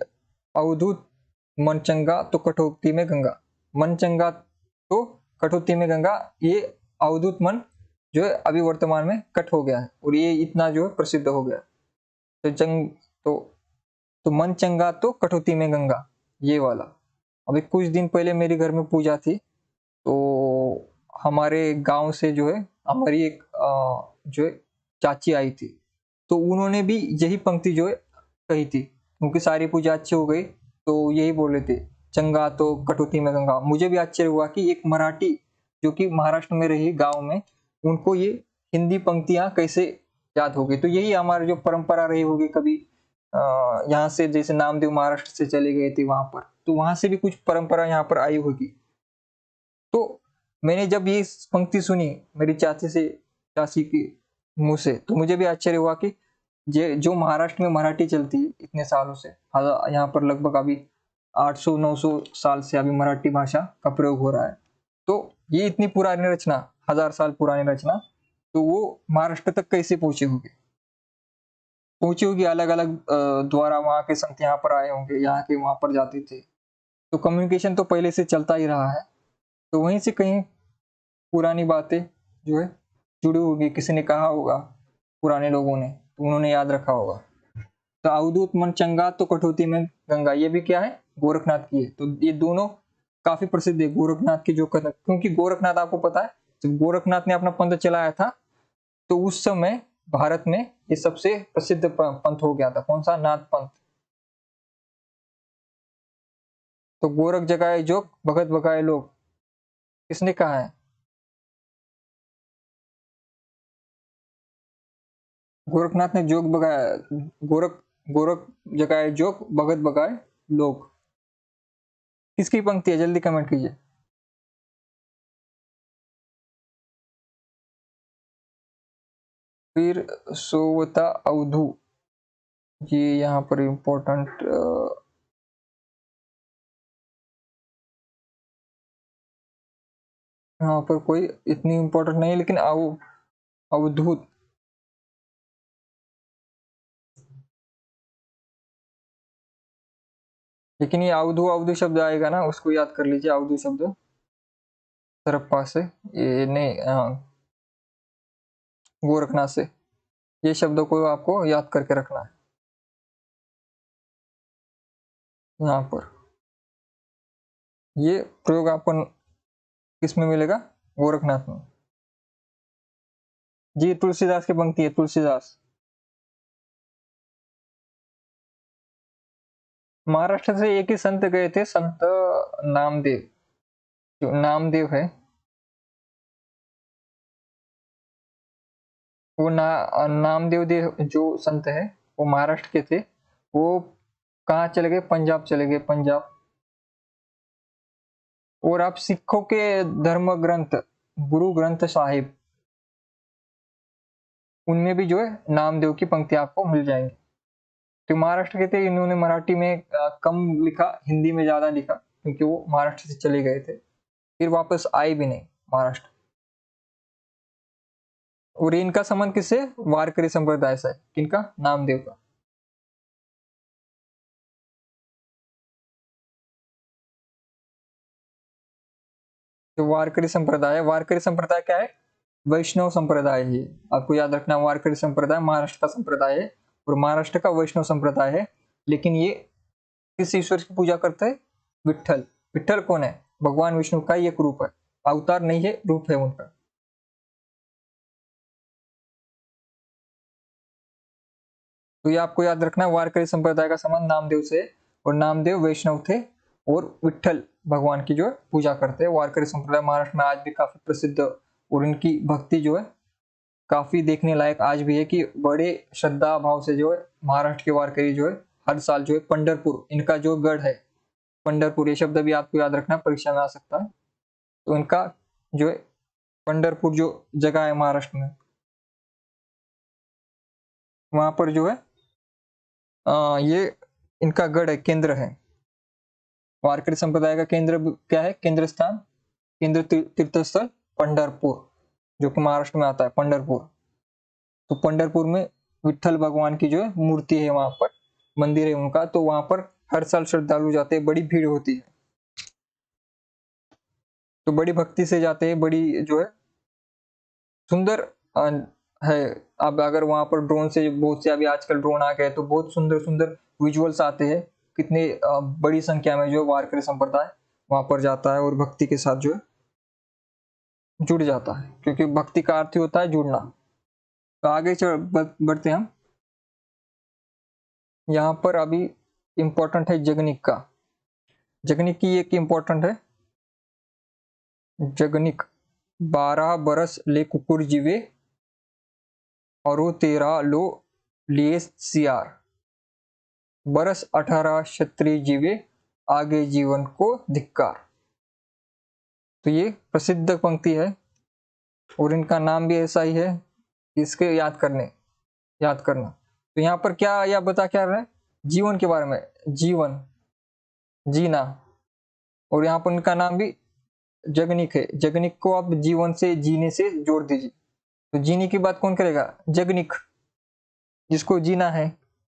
अवधूत मन चंगा तो कटौती में गंगा। मन चंगा तो कटौती में गंगा, ये अवधूत मन जो है अभी वर्तमान में कट हो गया है, और ये इतना जो है प्रसिद्ध हो गया। तो जंग तो तो मन चंगा तो कटौती में गंगा, ये वाला। अभी कुछ दिन पहले मेरे घर में पूजा थी, तो हमारे गांव से जो है हमारी एक जो है चाची आई थी, तो उन्होंने भी यही पंक्ति जो है कही थी, क्योंकि सारी पूजा अच्छी हो गई तो यही बोले थे, चंगा तो कटौती में गंगा। मुझे भी आश्चर्य हुआ कि एक मराठी जो कि महाराष्ट्र में रही गांव में, उनको ये हिंदी पंक्तियां कैसे याद हो गई। तो यही हमारी जो परंपरा रही होगी। कभी यहाँ से जैसे नामदेव महाराष्ट्र से चले गए थे वहां पर, तो वहां से भी कुछ परंपरा यहाँ पर आई होगी। तो मैंने जब ये पंक्ति सुनी मेरी चाची के मुंह से, तो मुझे भी आश्चर्य हुआ कि जो महाराष्ट्र में मराठी चलती है इतने सालों से, यहाँ पर लगभग अभी 800-900 साल से अभी मराठी भाषा का प्रयोग हो रहा है। तो ये इतनी पुरानी रचना, 1000 साल पुरानी रचना, तो वो महाराष्ट्र तक कैसे पहुंची होगी? अलग अलग द्वारा वहां के संत यहाँ पर आए होंगे, यहाँ के वहां पर जाते थे, तो कम्युनिकेशन तो पहले से चलता ही रहा है। तो वहीं से कहीं पुरानी बातें जो है जुड़ी होगी, किसी ने कहा होगा पुराने लोगों ने, तो उन्होंने याद रखा होगा। तो अवधूत मन चंगा तो कटौती में गंगा, ये भी क्या है? गोरखनाथ की है। तो ये दोनों काफी प्रसिद्ध है गोरखनाथ की जो कथन, क्योंकि गोरखनाथ आपको पता है जब गोरखनाथ ने अपना पंथ चलाया था, तो उस समय भारत में ये सबसे प्रसिद्ध पंथ हो गया था। कौन सा? नाथ पंथ। तो गोरख जगाए जोग भगत भगाए लोग, किसने कहा है? गोरखनाथ ने जोग भगाया, गोरख गोरख जगाए जोग भगत भगाए लोग। किसकी पंक्ति है? जल्दी कमेंट कीजिए। फिर सोवता अवधू, ये यहाँ पर इम्पोर्टेंट, यहाँ पर कोई इतनी इम्पोर्टेंट नहीं है, लेकिन अवधूत, लेकिन ये अवधू अवधू शब्द आएगा ना, उसको याद कर लीजिए। अवधू शब्द सरप्पा से, ये नहीं, गोरखनाथ से, ये शब्दों को आपको याद करके रखना है। यहाँ पर ये प्रयोग आपको किस में मिलेगा? गोरखनाथ में। जी तुलसीदास की पंक्ति है, तुलसीदास। महाराष्ट्र से एक ही संत गए थे, संत नामदेव। जो नामदेव है वो नामदेव देव जो संत है वो महाराष्ट्र के थे। वो कहाँ चले गए? पंजाब चले गए, पंजाब। और आप सिखों के धर्म ग्रंथ गुरु ग्रंथ साहिब, उनमें भी जो है नामदेव की पंक्ति आपको मिल जाएंगी। तो महाराष्ट्र के थे, इन्होंने मराठी में कम लिखा, हिंदी में ज्यादा लिखा, क्योंकि वो महाराष्ट्र से चले गए थे, फिर वापस आए भी नहीं महाराष्ट्र। और इनका संबंध किससे? वारकरी संप्रदाय से। किनका? नामदेव का। जो वारकरी संप्रदाय है, वारकरी संप्रदाय क्या है? वैष्णव संप्रदाय है। आपको याद रखना, वारकरी संप्रदाय महाराष्ट्र का संप्रदाय है और महाराष्ट्र का वैष्णव संप्रदाय है। लेकिन ये किस ईश्वर की पूजा करते हैं? विठ्ठल। विठ्ठल कौन है? भगवान विष्णु का ही एक रूप है, अवतार नहीं है, रूप है उनका। तो ये आपको याद रखना, वारकरी संप्रदाय का संबंध नामदेव से, और नामदेव वैष्णव थे और विठ्ठल भगवान की जो है पूजा करते हैं। वारकरी संप्रदाय महाराष्ट्र में आज भी काफी प्रसिद्ध, और इनकी भक्ति जो है काफी देखने लायक आज भी है, कि बड़े श्रद्धा भाव से जो है महाराष्ट्र के वारकरी जो है हर साल जो है पंढरपुर, इनका जो गढ़ है पंढरपुर, ये शब्द भी आपको याद रखना, परीक्षा में आ सकता है। तो इनका जो है पंढरपुर जो जगह है महाराष्ट्र में, वहां पर जो है ये इनका गढ़ है, केंद्र है। वारकरी संप्रदाय का केंद्र क्या है? केंद्र स्थान, केंद्र तीर्थ स्थल पंढरपुर, जो कि महाराष्ट्र में आता है, पंढरपुर। तो पंढरपुर में विठ्ठल भगवान की जो है मूर्ति है, वहां पर मंदिर है उनका, तो वहां पर हर साल श्रद्धालु जाते हैं, बड़ी भीड़ होती है। तो बड़ी भक्ति से जाते हैं, बड़ी जो है सुंदर है। अब अगर वहां पर ड्रोन से, बहुत से अभी आजकल ड्रोन आ गए, तो बहुत सुंदर सुंदर विजुअल्स आते हैं, कितने बड़ी संख्या में जो वारकरी संप्रदाय वहां पर जाता है और भक्ति के साथ जो है जुड़ जाता है, क्योंकि भक्ति का अर्थ ही होता है जुड़ना। तो आगे बढ़ते हैं हम। यहाँ पर अभी इंपॉर्टेंट है जगनिक का। जगनिक की एक इंपॉर्टेंट है, जगनिक। 12 बरस ले कुकुर जीवे और 13 लो लिए सियार, बरस 18 क्षत्रिय जीवे आगे जीवन को धिक्कार। तो ये प्रसिद्ध पंक्ति है, और इनका नाम भी ऐसा ही है, इसके याद करना। तो यहाँ पर क्या या बता क्या रहा है? जीवन के बारे में, जीवन जीना। और यहाँ पर इनका नाम भी जगनिक है। जगनिक को आप जीवन से, जीने से जोड़ दीजिए। तो जीने की बात कौन करेगा? जगनिक, जिसको जीना है।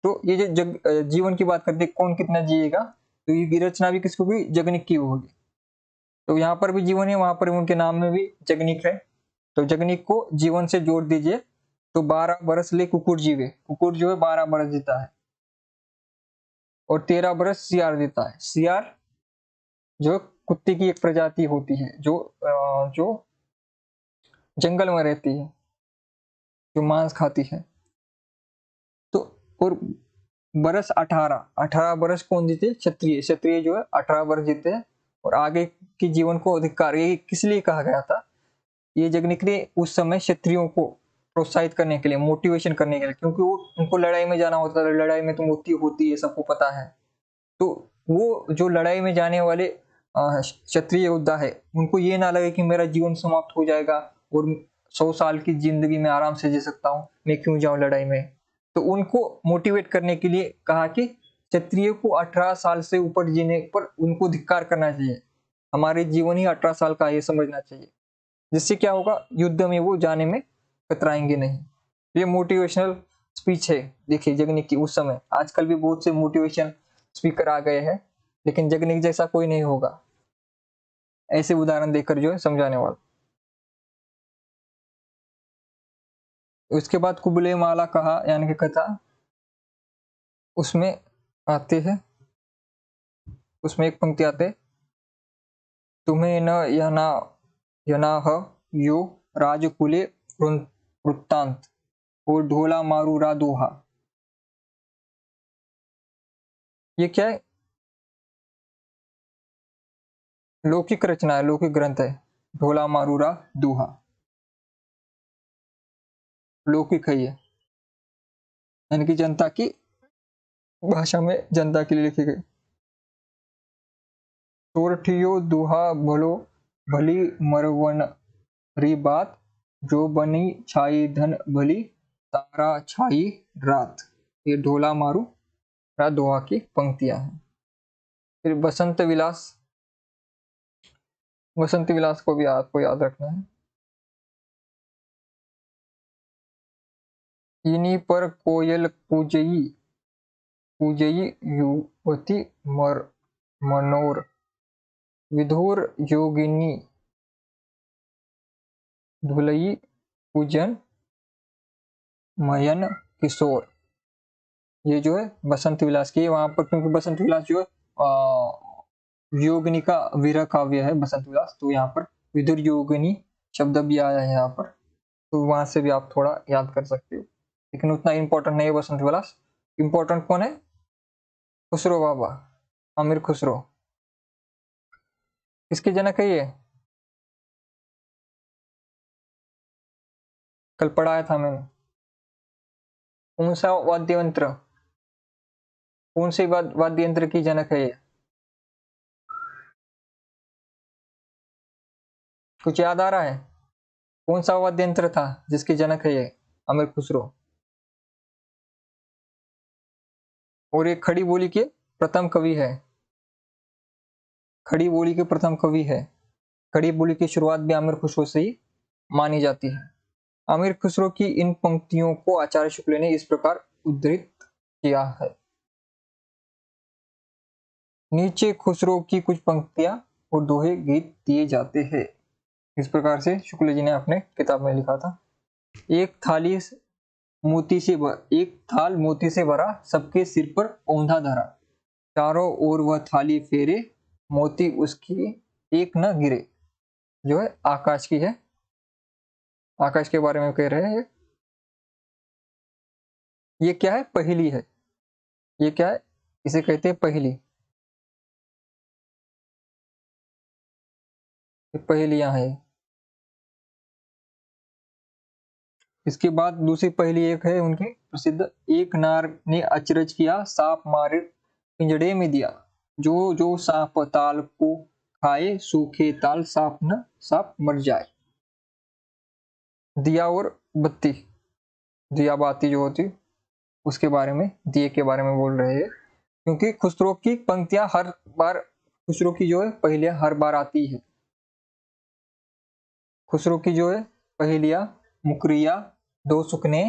तो ये जो जीवन की बात करते, कौन कितना जिएगा, तो ये रचना भी किसको भी? जगनिक की होगी। तो यहाँ पर भी जीवन है, वहां पर उनके नाम में भी जगनिक है। तो जगनिक को जीवन से जोड़ दीजिए। तो 12 बरस ले कुकुर जीवे, कुकुर जो है 12 बरस जीता है, और 13 बरस सियार जीता है। सियार जो कुत्ते की एक प्रजाति होती है, जो जंगल में रहती है, जो मांस खाती है। तो और बरस 18 बरस कौन जीते? क्षत्रिय। क्षत्रिय जो है 18 बरस जीते हैं, और आगे के जीवन को अधिकार। ये किस लिए कहा गया था? ये जगनिक ने उस समय क्षत्रियों को प्रोत्साहित करने के लिए, मोटिवेशन करने के लिए, क्योंकि वो उनको लड़ाई में जाना होता था, लड़ाई में तो मृत्यु होती है, सबको पता है। तो वो जो लड़ाई में जाने वाले क्षत्रिय योद्धा है, उनको ये ना लगे कि मेरा जीवन समाप्त हो जाएगा और 100 साल की जिंदगी में आराम से जी सकता हूँ, मैं क्यों जाऊं लड़ाई में। तो उनको मोटिवेट करने के लिए कहा कि क्षत्रिय को 18 साल से ऊपर जीने पर उनको धिक्कार करना चाहिए, हमारे जीवन ही 18 साल का ये समझना चाहिए, जिससे क्या होगा, युद्ध में वो जाने में कतराएंगे नहीं। ये मोटिवेशनल स्पीच है। देखिए जगनिक की उस समय, आजकल भी बहुत से मोटिवेशन स्पीकर आ गए हैं, लेकिन जगनिक जैसा कोई नहीं होगा ऐसे उदाहरण देकर जो है समझाने वाला। उसके बाद कुबले माला कहा, यानी कि कथा, उसमें आते हैं, उसमें एक पंक्ति आते, तुम्हें न यह ना यनाह यो राजकुले वृत्तांत और ढोला मारू रा दोहा। ये क्या है? लौकिक रचना है, लौकिक ग्रंथ है। ढोला मारूरा दोहा लौकिक है ये, यानी कि जनता की भाषा में जनता के लिए लिखी गई। सोरठियो दोहा भलो भली मरवन री बात, जो बनी छाई धन भली तारा छाई रात। ये ढोला मारू रा दोहा की पंक्तियां हैं। फिर बसंत विलास, बसंत विलास को भी आपको याद रखना है। इन्हीं पर कोयल पूजई पूजई युवती मनोर विधुर योगिनी धुलई पूजन मयन किशोर। ये जो है बसंत विलास की, वहां पर क्योंकि बसंत विलास जो है योगिनी का वीर काव्य है बसंत विलास, तो यहाँ पर विधुर योगिनी शब्द भी आया है यहाँ पर, तो वहां से भी आप थोड़ा याद कर सकते हो, लेकिन उतना इंपॉर्टेंट नहीं है बसंत विलास। इंपॉर्टेंट कौन है? खुसरो बाबा, अमीर खुसरो। किसके जनक है ये? कल पढ़ाया था मैंने। कौन सा वाद्य यंत्र, कौन से वाद्य यंत्र की जनक है ये? कुछ याद आ रहा है? कौन सा वाद्य यंत्र था जिसके जनक है ये अमीर खुसरो? और ये खड़ी बोली के प्रथम कवि है, खड़ी बोली के प्रथम कवि है। खड़ी बोली की शुरुआत भी आमिर खुसरो से ही मानी जाती है। आमिर खुसरो की इन पंक्तियों को आचार्य शुक्ल ने इस प्रकार उद्धृत किया है। नीचे खुसरो की कुछ पंक्तियां और दोहे गीत दिए जाते हैं। इस प्रकार से शुक्ल जी ने अपने किताब में लिखा था। एक थाल मोती से भरा, सबके सिर पर औंधा धरा, चारों ओर वह थाली फेरे, मोती उसकी एक न गिरे। जो है आकाश की है, आकाश के बारे में कह रहे हैं। ये क्या है? पहेली है। ये क्या है? इसे कहते हैं पहेली। ये पहेलियां हैं। इसके बाद दूसरी पहेली एक है उनकी प्रसिद्ध, एक नार ने अचरज किया, सांप मारे पिंजड़े में दिया, जो जो सांप ताल को खाए, सूखे ताल सांप मर जाए। दिया और बत्ती, दिया बाती जो होती उसके बारे में, दिए के बारे में बोल रहे हैं, क्योंकि खुसरो की पंक्तियां हर बार, खुसरो की जो है पहेलियां हर बार आती है। खुसरो की जो है पहेलियां, मुकरिया, दो सुकने,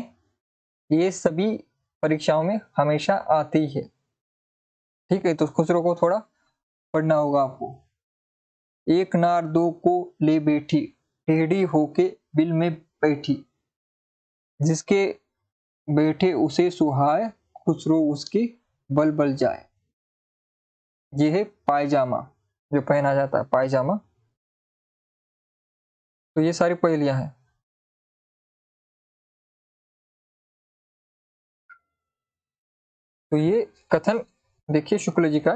ये सभी परीक्षाओं में हमेशा आती है। ठीक है, तो खुसरो को थोड़ा पढ़ना होगा आपको। एक नार दो को ले बैठी, टेढ़ी होके बिल में बैठी, जिसके बैठे उसे सुहाए, खुसरो उसकी बल बल जाए। ये है पायजामा, जो पहना जाता है पायजामा। तो ये सारी पहेलियां हैं। तो ये कथन देखिए शुक्ल जी का,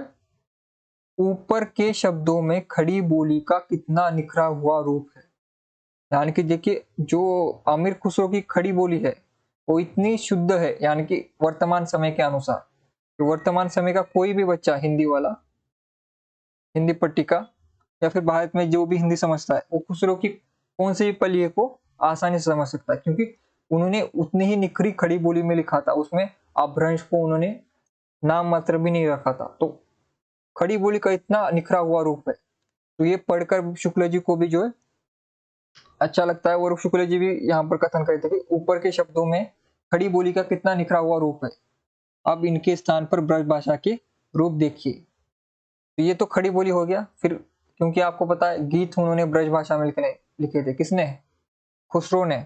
ऊपर के शब्दों में खड़ी बोली का कितना निखरा हुआ रूप है। यानी कि देखिए जो आमिर खुसरो की खड़ी बोली है वो इतनी शुद्ध है, यानी कि वर्तमान समय के अनुसार, तो वर्तमान समय का कोई भी बच्चा हिंदी वाला, हिंदी पट्टी का, या फिर भारत में जो भी हिंदी समझता है, वो खुसरो की कौन सी भी पलिये को आसानी से समझ सकता है, क्योंकि उन्होंने उतनी ही निखरी खड़ी बोली में लिखा था, उसमें अपभ्रंश को उन्होंने नाम मात्र भी नहीं रखा था। तो खड़ी बोली का इतना निखरा हुआ रूप है, तो ये पढ़कर शुक्ल जी को भी जो है अच्छा लगता है। और शुक्ल जी भी यहाँ पर कथन करते कि ऊपर के शब्दों में खड़ी बोली का कितना निखरा हुआ रूप है, अब इनके स्थान पर ब्रज भाषा के रूप देखिए। तो ये तो खड़ी बोली हो गया। फिर क्योंकि आपको पता है गीत उन्होंने ब्रज भाषा में लिखे थे, किसने? खुसरो ने।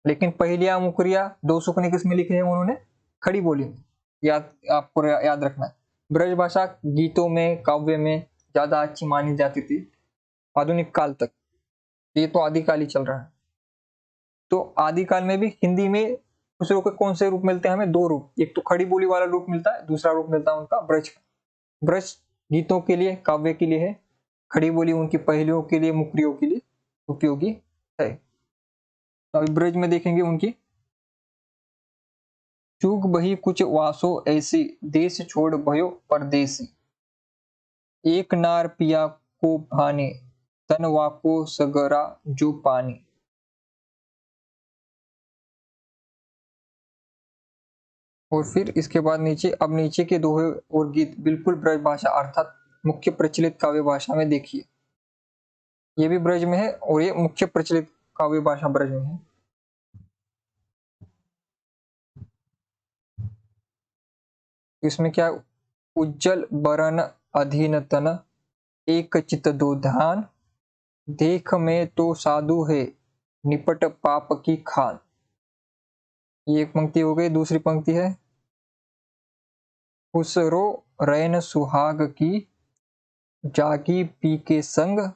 लेकिन पहेलियां मुकरिया दो सुकने किसमें लिखे हैं उन्होंने? खड़ी बोली में। आपको याद रखना है, ब्रज भाषा गीतों में, काव्य में ज्यादा अच्छी मानी जाती थी आधुनिक काल तक। ये तो आदिकाल ही चल रहा है। तो आदिकाल में भी हिंदी में खुसरो के कौन से रूप मिलते हैं हमें? दो रूप, एक तो खड़ी बोली वाला रूप मिलता है, दूसरा रूप मिलता है उनका ब्रज। ब्रज गीतों के लिए, काव्य के लिए है, खड़ी बोली उनकी पहेलियों के लिए, मुकरियों के लिए उपयोगी है। तो अभी ब्रज में देखेंगे उनकी, चूक बही कुछ वासो ऐसी, देश छोड़ भयो परदेसी, एक नार पिया को भाने, तन वाको सगरा जो पानी। और फिर इसके बाद नीचे, अब नीचे के दोहे और गीत बिल्कुल ब्रज भाषा अर्थात मुख्य प्रचलित काव्य भाषा में देखिए। ये भी ब्रज में है और ये मुख्य प्रचलित काव्य भाषा ब्रज में है। इसमें क्या? उज्जल बरन अधीन तन, एक चित दो ध्यान, देख में तो साधु है, निपट पाप की खान। ये एक पंक्ति हो गई। दूसरी पंक्ति है, खुसरो रैन सुहाग की, जागी पी के संग,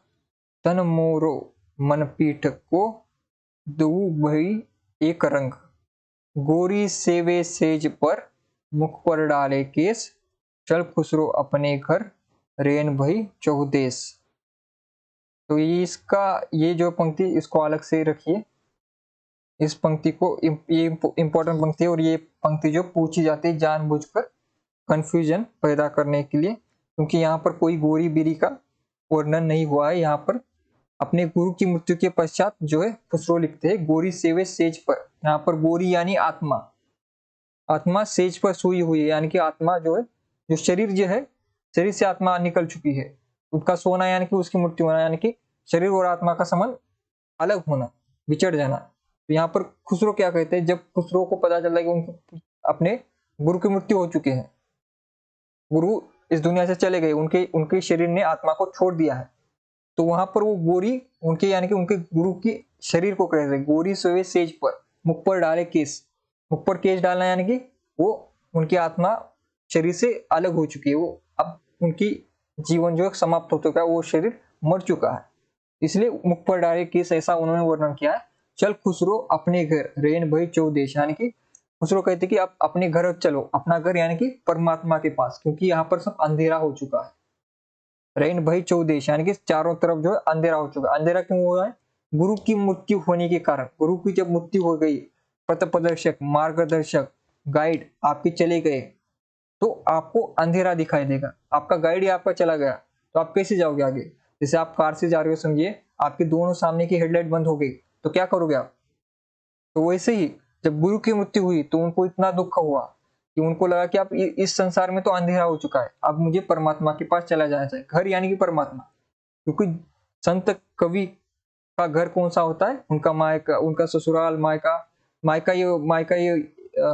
तन मोरो मन पीठ को, दो भई एक रंग, गोरी सेवे सेज पर, मुख पर डाले केस, चल खुसरो अपने घर, रेन भई चौदेस। तो ये इसका, ये जो पंक्ति इसको अलग से रखिए। इस पंक्ति को, ये इंपॉर्टेंट पंक्ति है और ये पंक्ति जो पूछी जाती है जानबूझकर कंफ्यूजन पैदा करने के लिए, क्योंकि यहाँ पर कोई गोरी बीरी का वर्णन नहीं हुआ है। यहाँ पर अपने गुरु की मृत्यु के पश्चात जो है खुसरो लिखते हैं, गोरी सेवे सेज पर। यहाँ पर गोरी यानी आत्मा, आत्मा सेज पर सोई हुई है, यानी कि आत्मा जो है, जो शरीर जो है, शरीर से आत्मा निकल चुकी है, उसका सोना यानी कि उसकी मृत्यु होना, यानी कि शरीर और आत्मा का संबंध अलग होना, विछड़ जाना। तो यहाँ पर खुसरो क्या कहते हैं, जब खुसरो को पता चलता है कि उनके अपने गुरु की मृत्यु हो चुकी है, गुरु इस दुनिया से चले गए, उनके उनके शरीर ने आत्मा को छोड़ दिया है, तो वहां पर वो गोरी उनके यानी कि उनके गुरु की शरीर को कहते हैं, गोरी सोए सेज पर, मुख पर डाले केस। मुख पर केस डालना यानी कि वो उनकी आत्मा शरीर से अलग हो चुकी है, वो अब उनकी जीवन जो समाप्त हो चुका है, वो शरीर मर चुका है, इसलिए मुख पर डाले केस ऐसा उन्होंने वर्णन किया है। चल खुसरो अपने घर, रेन भई चौदेश, यानी कि खुसरो कहते कि आप अपने घर चलो, अपना घर यानी कि परमात्मा के पास, क्योंकि यहाँ पर सब अंधेरा हो चुका है। रैन भई चौदेश यानी कि चारों तरफ जो है अंधेरा हो चुका है। अंधेरा क्यों हो रहा है? गुरु की मृत्यु होने के कारण। गुरु की जब मृत्यु हो गई, पथ प्रदर्शक, मार्गदर्शक, गाइड आपके चले गए, तो आपको अंधेरा दिखाई देगा। आपका गाइड ही आपका चला गया, तो आप कैसे जाओगे आगे? जैसे आप कार से जा रहे हो, समझिए आपके दोनों सामने की हेडलाइट बंद हो गई, तो क्या करोगे आप? तो वैसे ही जब गुरु की मृत्यु हुई तो उनको इतना दुख हुआ कि उनको लगा कि अब इस संसार में तो अंधेरा हो चुका है, अब मुझे परमात्मा के पास चला जाना चाहिए। घर यानी कि परमात्मा, क्योंकि संत कवि का घर कौन सा होता है? उनका मायका, उनका ससुराल, मायका। मायका ये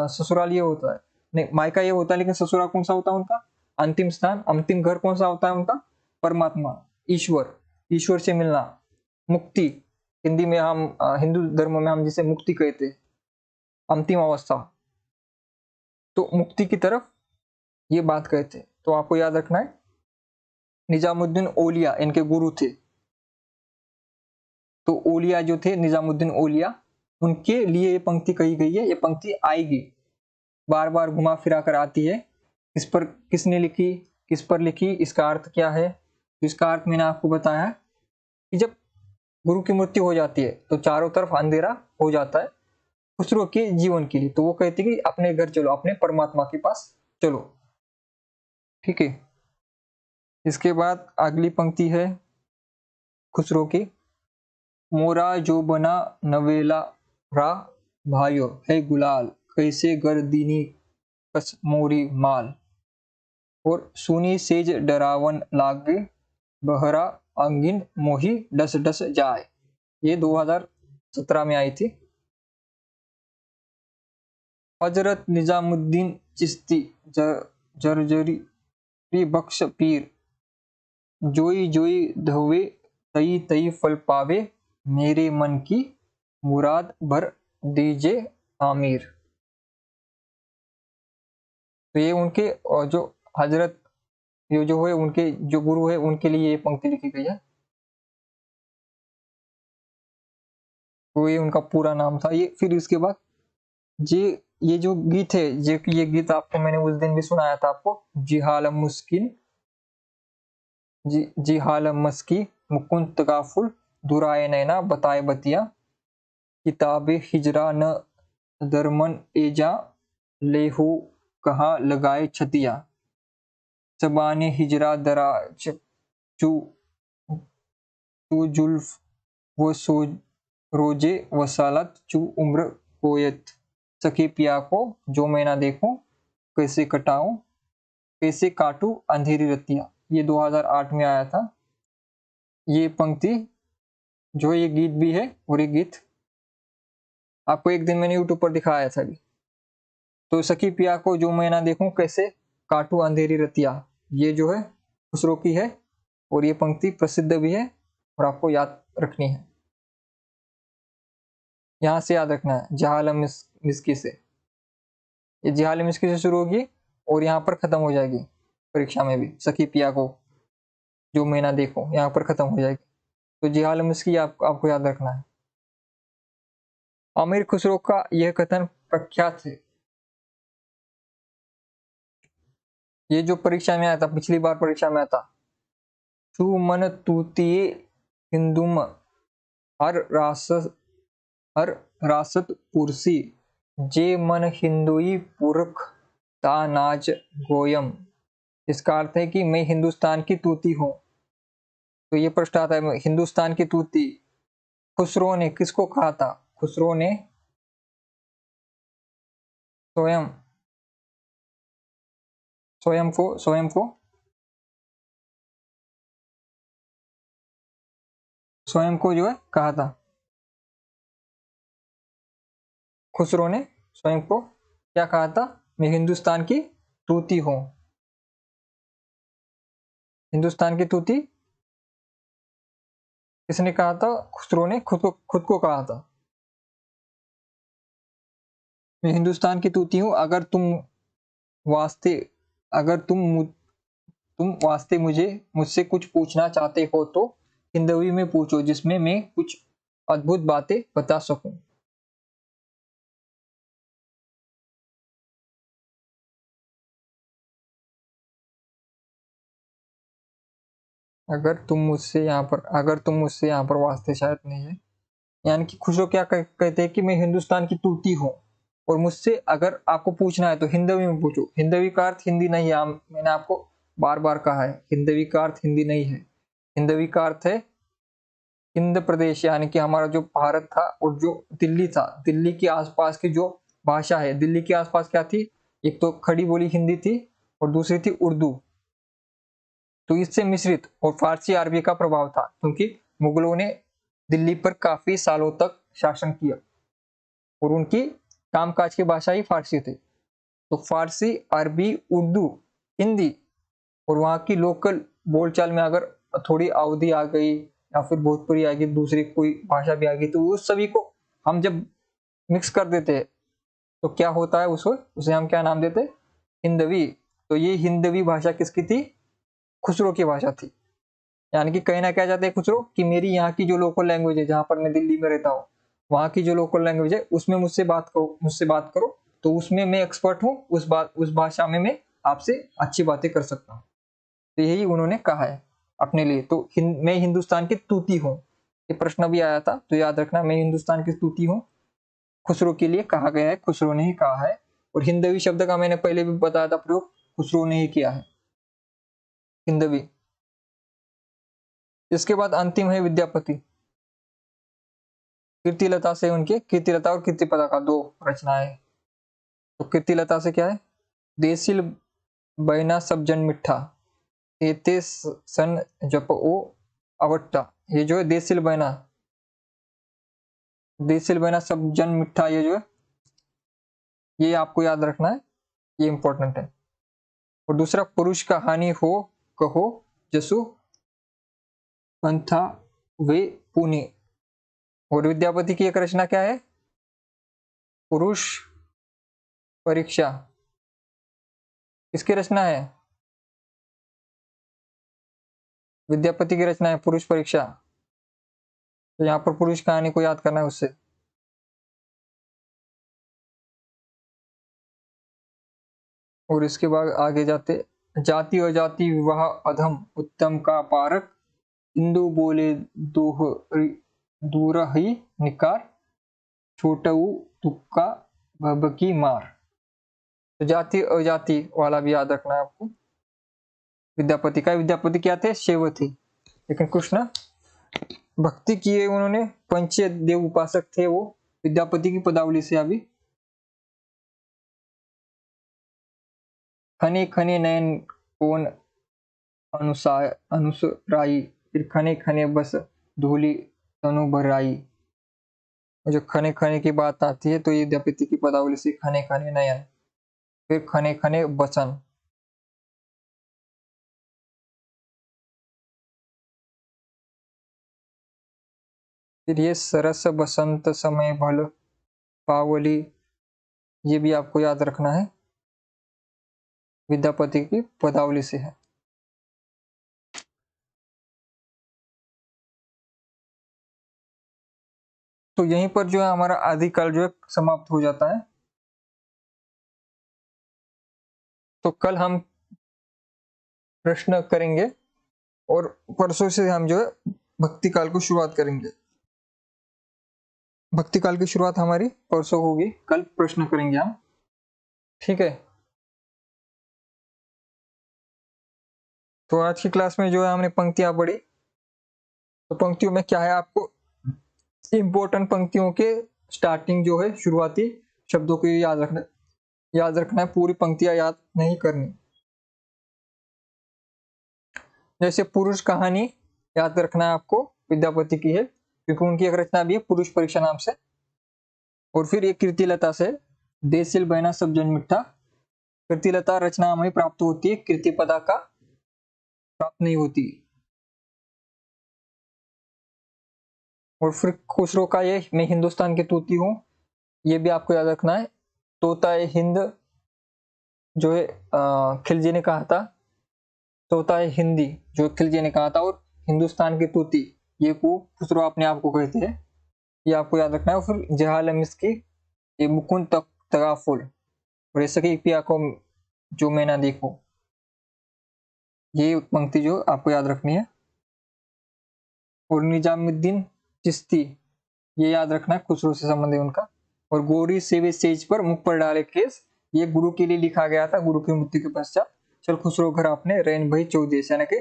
ससुराल ये होता है, नहीं मायका ये होता है, लेकिन ससुराल कौन सा होता है उनका? अंतिम स्थान, अंतिम घर कौन सा होता है उनका? परमात्मा, ईश्वर, ईश्वर से मिलना, मुक्ति। हिंदी में हम हिंदू धर्म में हम जिसे मुक्ति कहते हैं, अंतिम अवस्था, तो मुक्ति की तरफ ये बात कहते हैं। तो आपको याद रखना है, निजामुद्दीन औलिया इनके गुरु थे। तो औलिया जो थे, निजामुद्दीन औलिया, उनके लिए ये पंक्ति कही गई है। ये पंक्ति आएगी, बार बार घुमा फिरा कर आती है। इस पर किसने लिखी, किस पर लिखी, इसका अर्थ क्या है? तो इसका अर्थ मैंने आपको बताया कि जब गुरु की मृत्यु हो जाती है तो चारों तरफ अंधेरा हो जाता है खुसरो के जीवन के लिए, तो वो कहते कि अपने घर चलो, अपने परमात्मा के पास चलो। ठीक है, इसके बाद अगली पंक्ति है खुसरो की, मोरा जो बना नवेला रा, भाइयो है गुलाल, कैसे गर्दीनी कस मोरी माल, और सुनी सेज डरावन लागे, बहरा अंगिन मोही डस डस जाए। ये 2017 में आई थी। हजरत निजामुद्दीन चिश्ती जर्जरी बख्श पीर, जोई जोई धोवे तई तई फल पावे, मेरे मन की मुराद भर दीजे आमिर। तो ये उनके जो हजरत, ये जो है उनके जो गुरु है, उनके लिए ये पंक्ति लिखी गई है। तो ये उनका पूरा नाम था। ये फिर इसके बाद ये जो गीत है, ये गीत आपको मैंने उस दिन भी सुनाया था आपको, जी हालम मस्की मुकुंद तगाफुल दुराए नैना बताए बतिया किताबे हिजरा न दरमन एजा लेहू कहाँ लगाए छतिया जबाने हिजरा दरा चू चू जुल्फ वो सो रोजे वसालत चू उम्र कोयत सखी पिया को जो मैं ना देखूं कैसे कटाऊं कैसे काटूं अंधेरी रतिया। ये 2008 में आया था। ये पंक्ति जो ये गीत भी है, और ये गीत आपको एक दिन मैंने यूट्यूब पर दिखाया था भी। तो सखी पिया को जो मैं ना देखूं कैसे काटूं अंधेरी रतिया, ये जो है खुसरो की है, और ये पंक्ति प्रसिद्ध भी है और आपको याद रखनी है। यहां से याद रखना है जहालम मिस्की से। ये जहालम मिस्की से शुरू होगी और यहाँ पर खत्म हो जाएगी। परीक्षा में भी सखी पिया को जो मैं ना देखूं यहाँ पर खत्म हो जाएगी। तो जहालम मिस्की आपको याद रखना है। अमीर खुसरो का यह कथन प्रख्यात है। ये जो परीक्षा में आया था, पिछली बार परीक्षा में आया था, तू मन तूतिये हिंदुम हर रासत पुरसी जे मन हिंदुई पुरख ता नाज गोयम। इसका अर्थ है कि मैं हिंदुस्तान की तूती हूँ। तो ये प्रश्न आता है, हिंदुस्तान की तूती खुसरो ने किसको कहा था? खुसरो ने स्वयं को जो है कहा था। खुसरो ने स्वयं को क्या कहा था? मैं हिंदुस्तान की तूती हूँ। हिंदुस्तान की तूती किसने कहा था? खुसरो ने खुद को कहा था। मैं हिंदुस्तान की तूती हूँ, अगर तुम वास्ते मुझसे कुछ पूछना चाहते हो तो हिंदवी में पूछो, जिसमें मैं कुछ अद्भुत बातें बता सकूं। अगर तुम मुझसे यहाँ पर वास्ते शायद नहीं है, यानी कि खुसरो क्या कहते हैं कि मैं हिंदुस्तान की तूती हूँ, और मुझसे अगर आपको पूछना है तो हिंदवी में पूछो। हिंदवी का अर्थ हिंदी नहीं है, मैंने आपको बार बार कहा है, हिंदवी का अर्थ हिंदी नहीं है। हिंदवी का अर्थ है हिंद प्रदेश, यानी कि हमारा जो भारत था और जो दिल्ली था, दिल्ली के आसपास की जो भाषा है। दिल्ली के आसपास क्या थी? एक तो खड़ी बोली हिंदी थी और दूसरी थी उर्दू। तो इससे मिश्रित और फारसी अरबी का प्रभाव था, क्योंकि मुगलों ने दिल्ली पर काफी सालों तक शासन किया और उनकी कामकाज की भाषा ही फारसी थी। तो फारसी, अरबी, उर्दू, हिंदी और वहाँ की लोकल बोलचाल में अगर थोड़ी अवधि आ गई या फिर भोजपुरी आ गई, दूसरी कोई भाषा भी आ गई, तो उस सभी को हम जब मिक्स कर देते हैं तो क्या होता है? उसे हम क्या नाम देते हैं? हिंदवी। तो ये हिंदवी भाषा किसकी थी? खुसरो की भाषा थी। यानी कि कहीं ना क्या चाहते हैं खुसरो कि मेरी यहाँ की जो लोकल लैंग्वेज है, जहां पर मैं दिल्ली में रहता हूँ, वहां की जो लोकल लैंग्वेज है उसमें मुझसे बात करो, तो उसमें मैं एक्सपर्ट हूँ, उस भाषा में मैं आपसे अच्छी बातें कर सकता हूँ। तो यही उन्होंने कहा है अपने लिए। तो मैं हिंदुस्तान की तूती हूँ, ये प्रश्न भी आया था, तो याद रखना, मैं हिंदुस्तान की तूती हूँ खुसरो के लिए कहा गया है, खुसरो ने ही कहा है। और हिंदवी शब्द का मैंने पहले भी बताया था प्रयोग, खुसरो ने ही किया है, हिंदवी। इसके बाद अंतिम है विद्यापति। कीर्तिलता से उनके, कीर्तिलता और कीर्तिपदा का दो रचनाएं। तो कीर्तिलता से क्या है? देसिल बैना सब जन मिठा एते सन जप ओ अवट्टा। ये जो है देसिल बैना सब जन मिठा, ये जो है ये आपको याद रखना है, ये इंपॉर्टेंट है। और दूसरा, पुरुष का हानि हो कहो जसु पंथा वे पुनि। और विद्यापति की एक रचना क्या है? पुरुष परीक्षा। किसकी रचना है? विद्यापति की रचना है पुरुष परीक्षा। तो यहाँ पर पुरुष कहानी को याद करना है उससे। और इसके बाद आगे जाते, जाति अजाति विवाह अधम उत्तम का पारक, हिंदू बोले दूर ही निकार, छोटऊ तुक्का भबकी मार। तो जाति अजाति वाला भी याद रखना है आपको। विद्यापति का, विद्यापति क्या थे, शैव थे, लेकिन कृष्ण भक्ति किए उन्होंने, पंच देव उपासक थे वो। विद्यापति की पदावली से अभी, खने खने नयन कौन अनुसराई, फिर खने खने बस धूली तनु भराई। जो खने खने की बात आती है तो ये विद्यापति की पदावली से, खने खने नयन, फिर खने खने बचन। फिर ये सरस बसंत समय भल पावली, ये भी आपको याद रखना है, विद्यापति की पदावली से है। तो यहीं पर जो है हमारा आदिकाल जो है समाप्त हो जाता है। तो कल हम प्रश्न करेंगे और परसों से हम जो है भक्ति काल को शुरुआत करेंगे। भक्ति काल की शुरुआत हमारी परसों होगी, कल प्रश्न करेंगे हम, ठीक है। तो आज की क्लास में जो है हमने पंक्तियां पढ़ी। तो पंक्तियों में क्या है, आपको इंपॉर्टेंट पंक्तियों के स्टार्टिंग जो है शुरुआती शब्दों को याद रखना है, पूरी पंक्तियां याद नहीं करनी। जैसे पुरुष कहानी याद रखना है आपको, विद्यापति की है, क्योंकि उनकी एक रचना भी है पुरुष परीक्षा नाम से। और फिर एक कीर्तिलता से, देसिल बहना सब जन मिठा। कीर्तिलता रचना हमें प्राप्त होती है, कीर्तिपदा का प्राप्त नहीं होती। और फिर खुसरो का ये, मैं हिंदुस्तान के तूती हूँ, ये भी आपको याद रखना है। तोता ए हिंद जो है खिलजी ने कहा था, तोता ए हिंदी जो खिलजी ने कहा था, और हिंदुस्तान की तूती ये को खुसरो अपने आप को कहते हैं, ये आपको याद रखना है। और फिर जहाल मिस्की, ये मुकुंद तगाफुल, और ऐसे की पिया को जो मैं ना देखूं, ये पंक्ति जो आपको याद रखनी है। और निजामुद्दीन चिश्ती, ये याद रखना है, खुसरो से संबंध है उनका। और गोरी सेवे सेज पर मुख पर डाले केस, ये गुरु के लिए लिखा गया था, गुरु की मृत्यु के पश्चात। चल खुसरो घर अपने रैन भाई चौदेश, यानी कि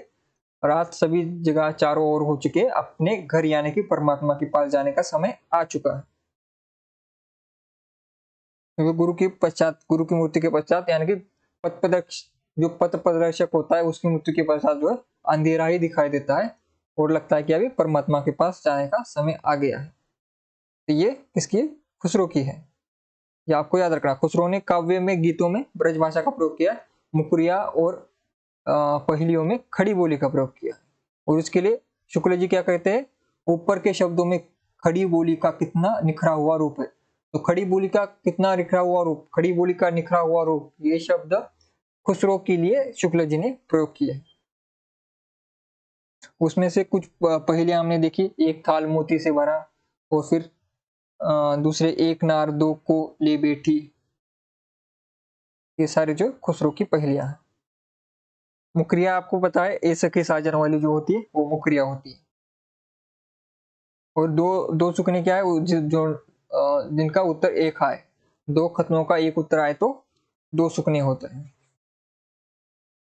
रात सभी जगह चारों ओर हो चुके, अपने घर यानी कि परमात्मा के पास जाने का समय आ चुका है। क्योंकि गुरु की मृत्यु के पश्चात, यानी कि जो पथ प्रदर्शक होता है उसकी मृत्यु के पश्चात जो है अंधेरा ही दिखाई देता है, और लगता है कि अभी परमात्मा के पास जाने का समय आ गया है। तो ये किसकी, खुसरो की है, ये आपको याद रखना। खुसरो ने काव्य में, गीतों में ब्रजभाषा का प्रयोग किया, मुकुरिया और पहेलियों में खड़ी बोली का प्रयोग किया। और उसके लिए शुक्ल जी क्या कहते हैं, ऊपर के शब्दों में खड़ी बोली का कितना निखरा हुआ रूप है। तो खड़ी बोली का कितना निखरा हुआ रूप, खड़ी बोली का निखरा हुआ रूप, ये शब्द खुसरो के लिए शुक्ल जी ने प्रयोग किया। उसमें से कुछ पहेलियां हमने देखी, एक थाल मोती से भरा, और फिर दूसरे एक नार दो को ले बैठी, ये सारे जो खुसरो की पहेलियां हैं। मुकरिया आपको पता है, ऐसे के साजन वाली जो होती है वो मुकरिया होती है। और दो सुकने क्या है, जो जिनका उत्तर एक आए, दो खतनों का एक उत्तर आए तो दो सुकने होते हैं।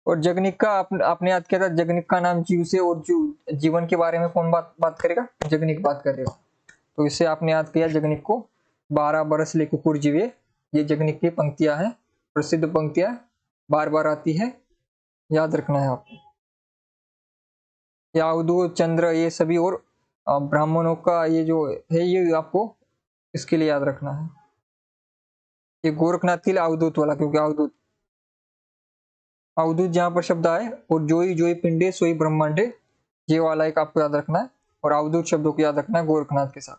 और जगनिक का आपने याद किया था, जगनिक का नाम जीव से, और जीवन के बारे में कौन बात करेगा, जगनिक बात करेगा। तो इससे आपने याद किया जगनिक को, 12 बरस ले कुकुर जीवे, ये जगनिक की पंक्तियां हैं, प्रसिद्ध पंक्तियां, बार बार आती है, याद रखना है आपको। यादव चंद्र ये सभी, और ब्राह्मणों का ये जो है, ये आपको इसके लिए याद रखना है। ये गोरखनाथ के लिए अवधूत वाला, क्योंकि अवधूत जहां पर शब्द आए, और जोई जोई पिंडे सोई ब्रह्मांडे, ये वाला एक आपको याद रखना है। और अवधूत शब्दों को याद रखना है गोरखनाथ के साथ,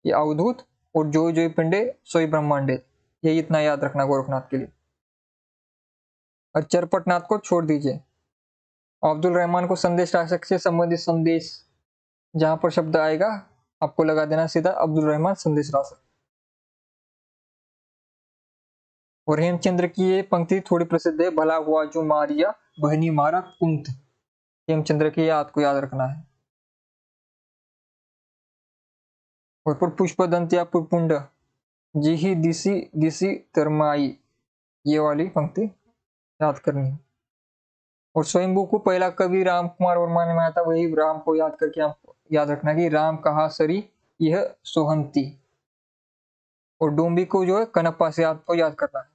ये अवधूत और जोई जोई पिंडे सोई ब्रह्मांडे, ये इतना याद रखना गोरखनाथ के लिए। और चरपटनाथ को छोड़ दीजिए। अब्दुल रहमान को संदेश राशक से संबंधित संदेश, जहां पर शब्द आएगा आपको लगा देना सीधा अब्दुल रहमान संदेश राशक। और हेमचंद्र की ये पंक्ति थोड़ी प्रसिद्ध है, भला हुआ जो मारिया बहनी मारा कुंत। हेमचंद्र की याद को याद रखना है। और फिर पुष्पदंत या पुष्पुंड जी ही दिसी दिसी तरमाई, ये वाली पंक्ति याद करनी है। और स्वयंभू को पहला कवि राम कुमार वर्मा ने बनाया था, वही राम को याद करके आप याद रखना कि राम कहा सरी यह सोहंती। और डोंबी को जो है कनप्पा से आपको याद करना है।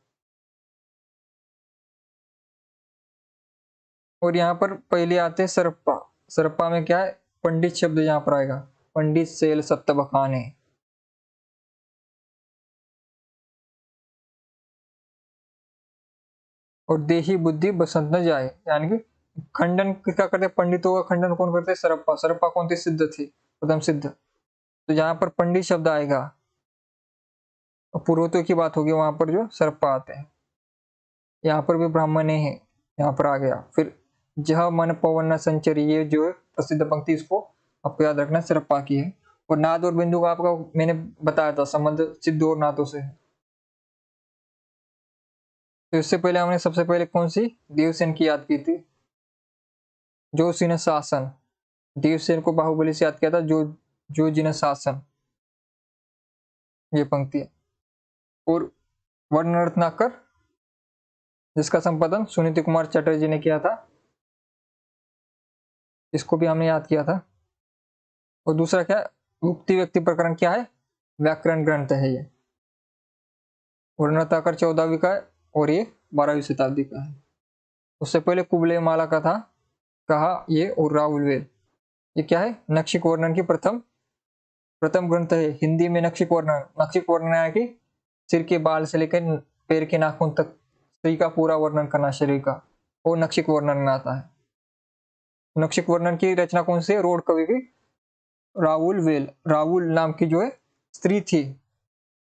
और यहाँ पर पहले आते हैं सरप्पा। सरप्पा में क्या है, पंडित शब्द यहाँ पर आएगा, पंडित सेल सत्य बखाने। और देही बुद्धि बसंत न जाए, यानी कि खंडन किसका करते, पंडितों का खंडन कौन करते, सरप्पा। सरप्पा कौन थी, सिद्ध थी, प्रथम सिद्ध। तो जहां पर पंडित शब्द आएगा और पुरोहितों की बात होगी, वहां पर जो सरप्पा आते हैं। यहाँ पर भी ब्राह्मण है, यहाँ पर आ गया। फिर जह मन पवन न संचरी, ये जो है प्रसिद्ध पंक्ति, इसको आपको याद रखना, सरप्पा की है। और नाद और बिंदु का आपका मैंने बताया था संबंध सिद्ध और नादों से है। तो इससे पहले हमने सबसे पहले कौन सी, देवसेन की याद की थी, जो सिंह शासन। देवसेन को बाहुबली से याद किया था, जो जिन शासन, ये पंक्ति है। और वर्ण रत्नाकर, जिसका संपादन सुनीति कुमार चटर्जी ने किया था, इसको भी हमने याद किया था। और दूसरा क्या, मुक्ति व्यक्ति प्रकरण क्या है, व्याकरण ग्रंथ है ये। वर्ण रत्नाकर 14वीं का है और ये 12वीं शताब्दी का है। उससे पहले कुबले माला का था, कहा ये, और राहुल वेल, ये क्या है, नक्षिक वर्णन की प्रथम ग्रंथ है। हिंदी में नक्षिक वर्णन है कि सिर के बाल से लेकर पैर के नाखून तक स्त्री का पूरा वर्णन करना, शरीर का, वो नक्षिक वर्णन में आता है। नक्षिक वर्णन की रचना कौन सी है, रोड कवि की राहुल वेल। राहुल नाम की जो है स्त्री थी,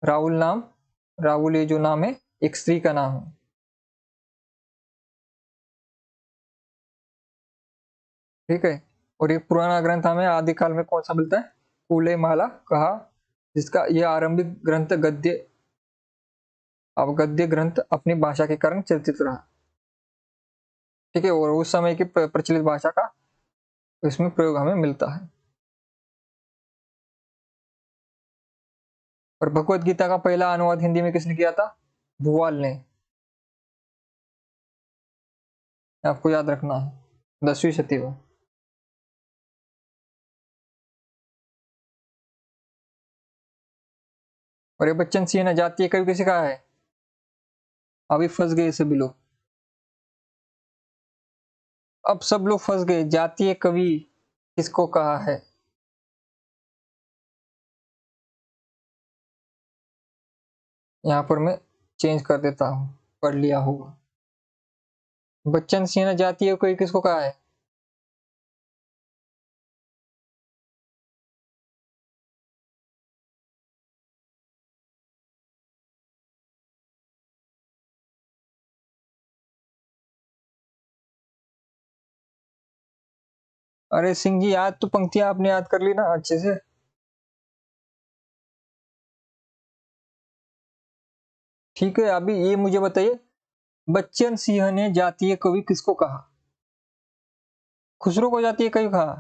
राहुल ये जो नाम है एक स्त्री का नाम है। ठीक है। और ये पुराना ग्रंथ हमें आदिकाल में कौन सा मिलता है, कूले माला कहा, जिसका ये आरंभिक ग्रंथ गद्य ग्रंथ अपनी भाषा के कारण चर्चित रहा। ठीक है। और उस समय की प्रचलित भाषा का इसमें प्रयोग हमें मिलता है। और भगवत गीता का पहला अनुवाद हिंदी में किसने किया था, भुवाल ने, आपको याद रखना है, 10वीं शती में। और ये बच्चन सिंह ने जातीय कवि किसे कहा है, अभी फंस गए सभी लोग, अब सब लोग फंस गए, जातीय कवि किसको कहा है। यहाँ पर मैं चेंज कर देता हूँ, पढ़ लिया होगा। बच्चन सिंह ने जातीय कवि किसको कहा है, अरे सिंह जी, याद तो पंक्तियां आपने याद कर ली ना अच्छे से। ठीक है, अभी ये मुझे बताइए, बच्चन सिंह ने जातीय कवि किसको कहा, खुसरो को जातीय कवि कहा,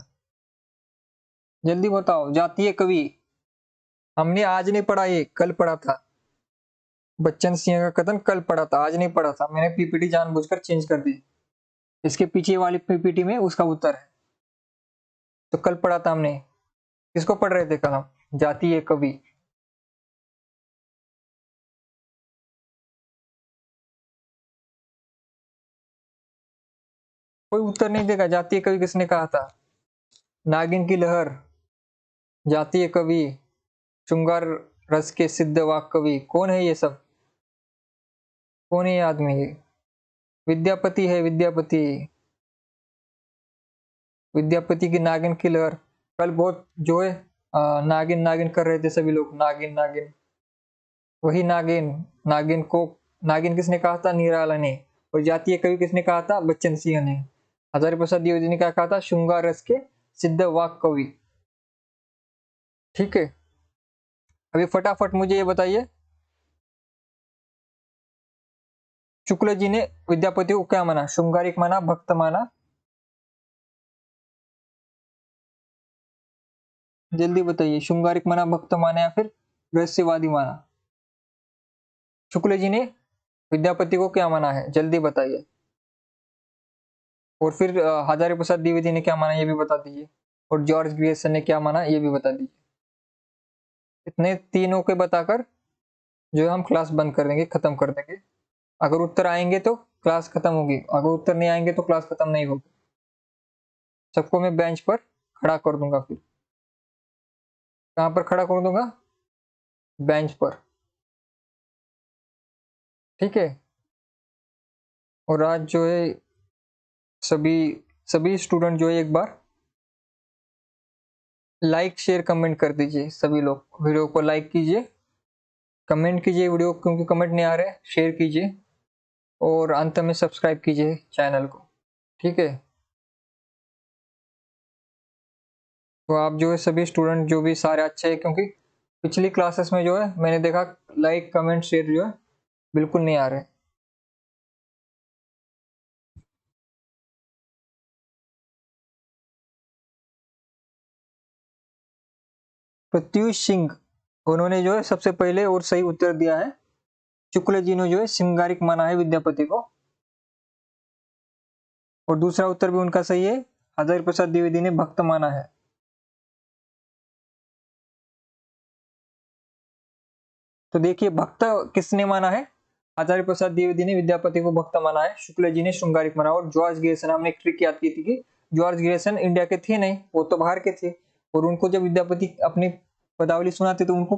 जल्दी बताओ, जातीय कवि। हमने आज नहीं पढ़ा, ये कल पढ़ा था, बच्चन सिंह का कथन कल पढ़ा था, आज नहीं पढ़ा था, मैंने पीपीटी जानबूझकर चेंज कर दी, इसके पीछे वाली पीपीटी में उसका उत्तर है। तो कल पढ़ा था हमने, किसको पढ़ रहे थे कल हम, जातीय कवि। कोई उत्तर नहीं देगा, जातीय कवि किसने कहा था, नागिन की लहर, जातीय कवि, श्रृंगार रस के सिद्ध वाक कवि, कौन है ये सब, कौन है ये आदमी, ये विद्यापति है, विद्यापति। विद्यापति की नागिन की लहर, कल बहुत जो है नागिन नागिन कर रहे थे सभी लोग, नागिन नागिन, वही नागिन। नागिन को, नागिन किसने कहा था, निराला ने। और जातीय कवि किसने कहा था, बच्चन सिंह ने। हजारी प्रसाद द्विवेदी ने क्या कहा था, श्रृंगार रस के सिद्ध वाक कवि। ठीक है। अभी फटाफट मुझे ये बताइए, शुक्ल जी ने विद्यापति को क्या माना? शृंगारिक माना, भक्त माना? जल्दी बताइए, शृंगारिक माना, भक्त माना या फिर रहस्यवादी माना? शुक्ल जी ने विद्यापति को क्या माना है, जल्दी बताइए। और फिर हजारी प्रसाद द्विवेदी ने क्या माना ये भी बता दीजिए। और जॉर्ज ग्रियर्सन ने क्या माना ये भी बता दीजिए। इतने तीनों के बताकर जो हम क्लास बंद कर देंगे, खत्म कर देंगे। अगर उत्तर आएंगे तो क्लास खत्म होगी, अगर उत्तर नहीं आएंगे तो क्लास खत्म नहीं होगी। सबको मैं बेंच पर खड़ा कर दूंगा। फिर कहां पर खड़ा कर दूंगा? बेंच पर, ठीक है। और आज जो है सभी सभी स्टूडेंट जो है एक बार लाइक शेयर कमेंट कर दीजिए। सभी लोग वीडियो को लाइक कीजिए, कमेंट कीजिए वीडियो, क्योंकि कमेंट नहीं आ रहे, शेयर कीजिए और अंत में सब्सक्राइब कीजिए चैनल को, ठीक है। तो आप जो है सभी स्टूडेंट जो भी सारे अच्छे हैं, क्योंकि पिछली क्लासेस में जो है मैंने देखा लाइक कमेंट शेयर जो है बिल्कुल नहीं आ रहे। प्रत्युष सिंह, उन्होंने जो है सबसे पहले और सही उत्तर दिया है। शुक्ल जी ने जो है श्रृंगारिक माना है विद्यापति को, और दूसरा उत्तर भी उनका सही है। हजारी प्रसाद द्विवेदी ने भक्त माना है। तो देखिए भक्त किसने माना है? आचार्य प्रसाद द्विवेदी ने विद्यापति को भक्त माना है, शुक्ल जी ने श्रृंगारिक माना। और जॉर्ज ग्रेसन, हमने एक ट्रिक याद की थी कि जॉर्ज ग्रेसन इंडिया के थे नहीं, वो तो बाहर के थे। और उनको जब विद्यापति अपनी पदावली सुनाते तो उनको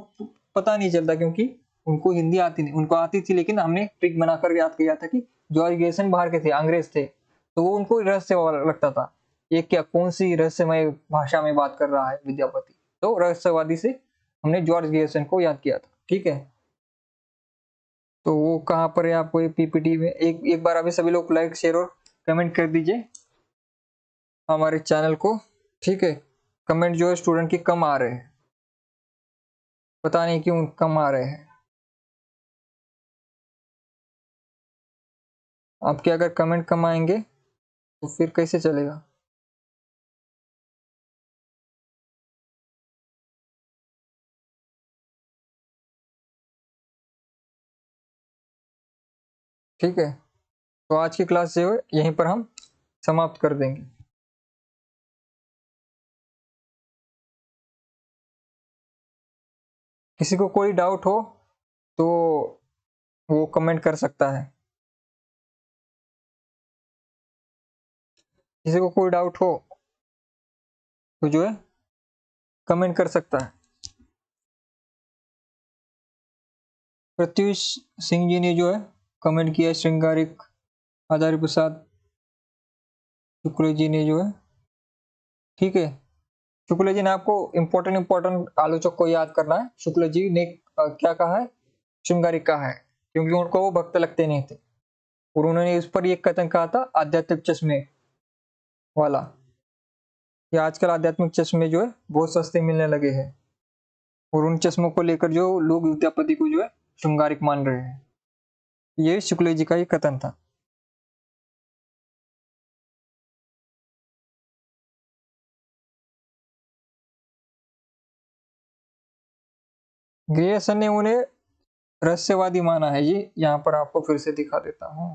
पता नहीं चलता, क्योंकि उनको हिंदी आती नहीं, उनको आती थी, लेकिन हमने ट्रिक बनाकर याद किया था कि जॉर्ज ग्रेसन बाहर के थे, अंग्रेज थे, तो वो उनको रहस्य लगता था, ये क्या कौन सी रहस्यमय भाषा में बात कर रहा है विद्यापति। तो रहस्यवादी से हमने जॉर्ज ग्रेसन को याद किया था, ठीक है। तो वो कहाँ पर है आपको ये पीपीटी में? एक एक बार अभी सभी लोग लाइक शेयर और कमेंट कर दीजिए हमारे चैनल को, ठीक है। कमेंट जो है स्टूडेंट की कम आ रहे हैं, पता नहीं क्यों कम आ रहे हैं। आपके अगर कमेंट कम आएंगे तो फिर कैसे चलेगा? ठीक है, तो आज की क्लास जो है यहीं पर हम समाप्त कर देंगे। किसी को कोई डाउट हो तो वो कमेंट कर सकता है। किसी को कोई डाउट हो तो जो है कमेंट कर सकता है। प्रत्युष सिंह जी ने जो है कमेंट किया, श्रृंगारिक। हजारी प्रसाद शुक्ल जी ने जो है, ठीक है। शुक्ल जी ने आपको इंपॉर्टेंट आलोचक को याद करना है। शुक्ल जी ने क्या कहा है? श्रृंगारिक कहा है, क्योंकि उनको वो भक्त लगते नहीं थे। और उन्होंने इस पर एक कथन कहा था, आध्यात्मिक चश्मे वाला। ये आजकल आध्यात्मिक चश्मे जो है बहुत सस्ते मिलने लगे हैं, और उन चश्मों को लेकर जो लोग विद्यापति को जो है श्रृंगारिक मान रहे हैं। ये शुक्ल जी का ही कथन था। ग्रियर्सन ने उन्हें रहस्यवादी माना है। ये यहाँ पर आपको फिर से दिखा देता हूँ।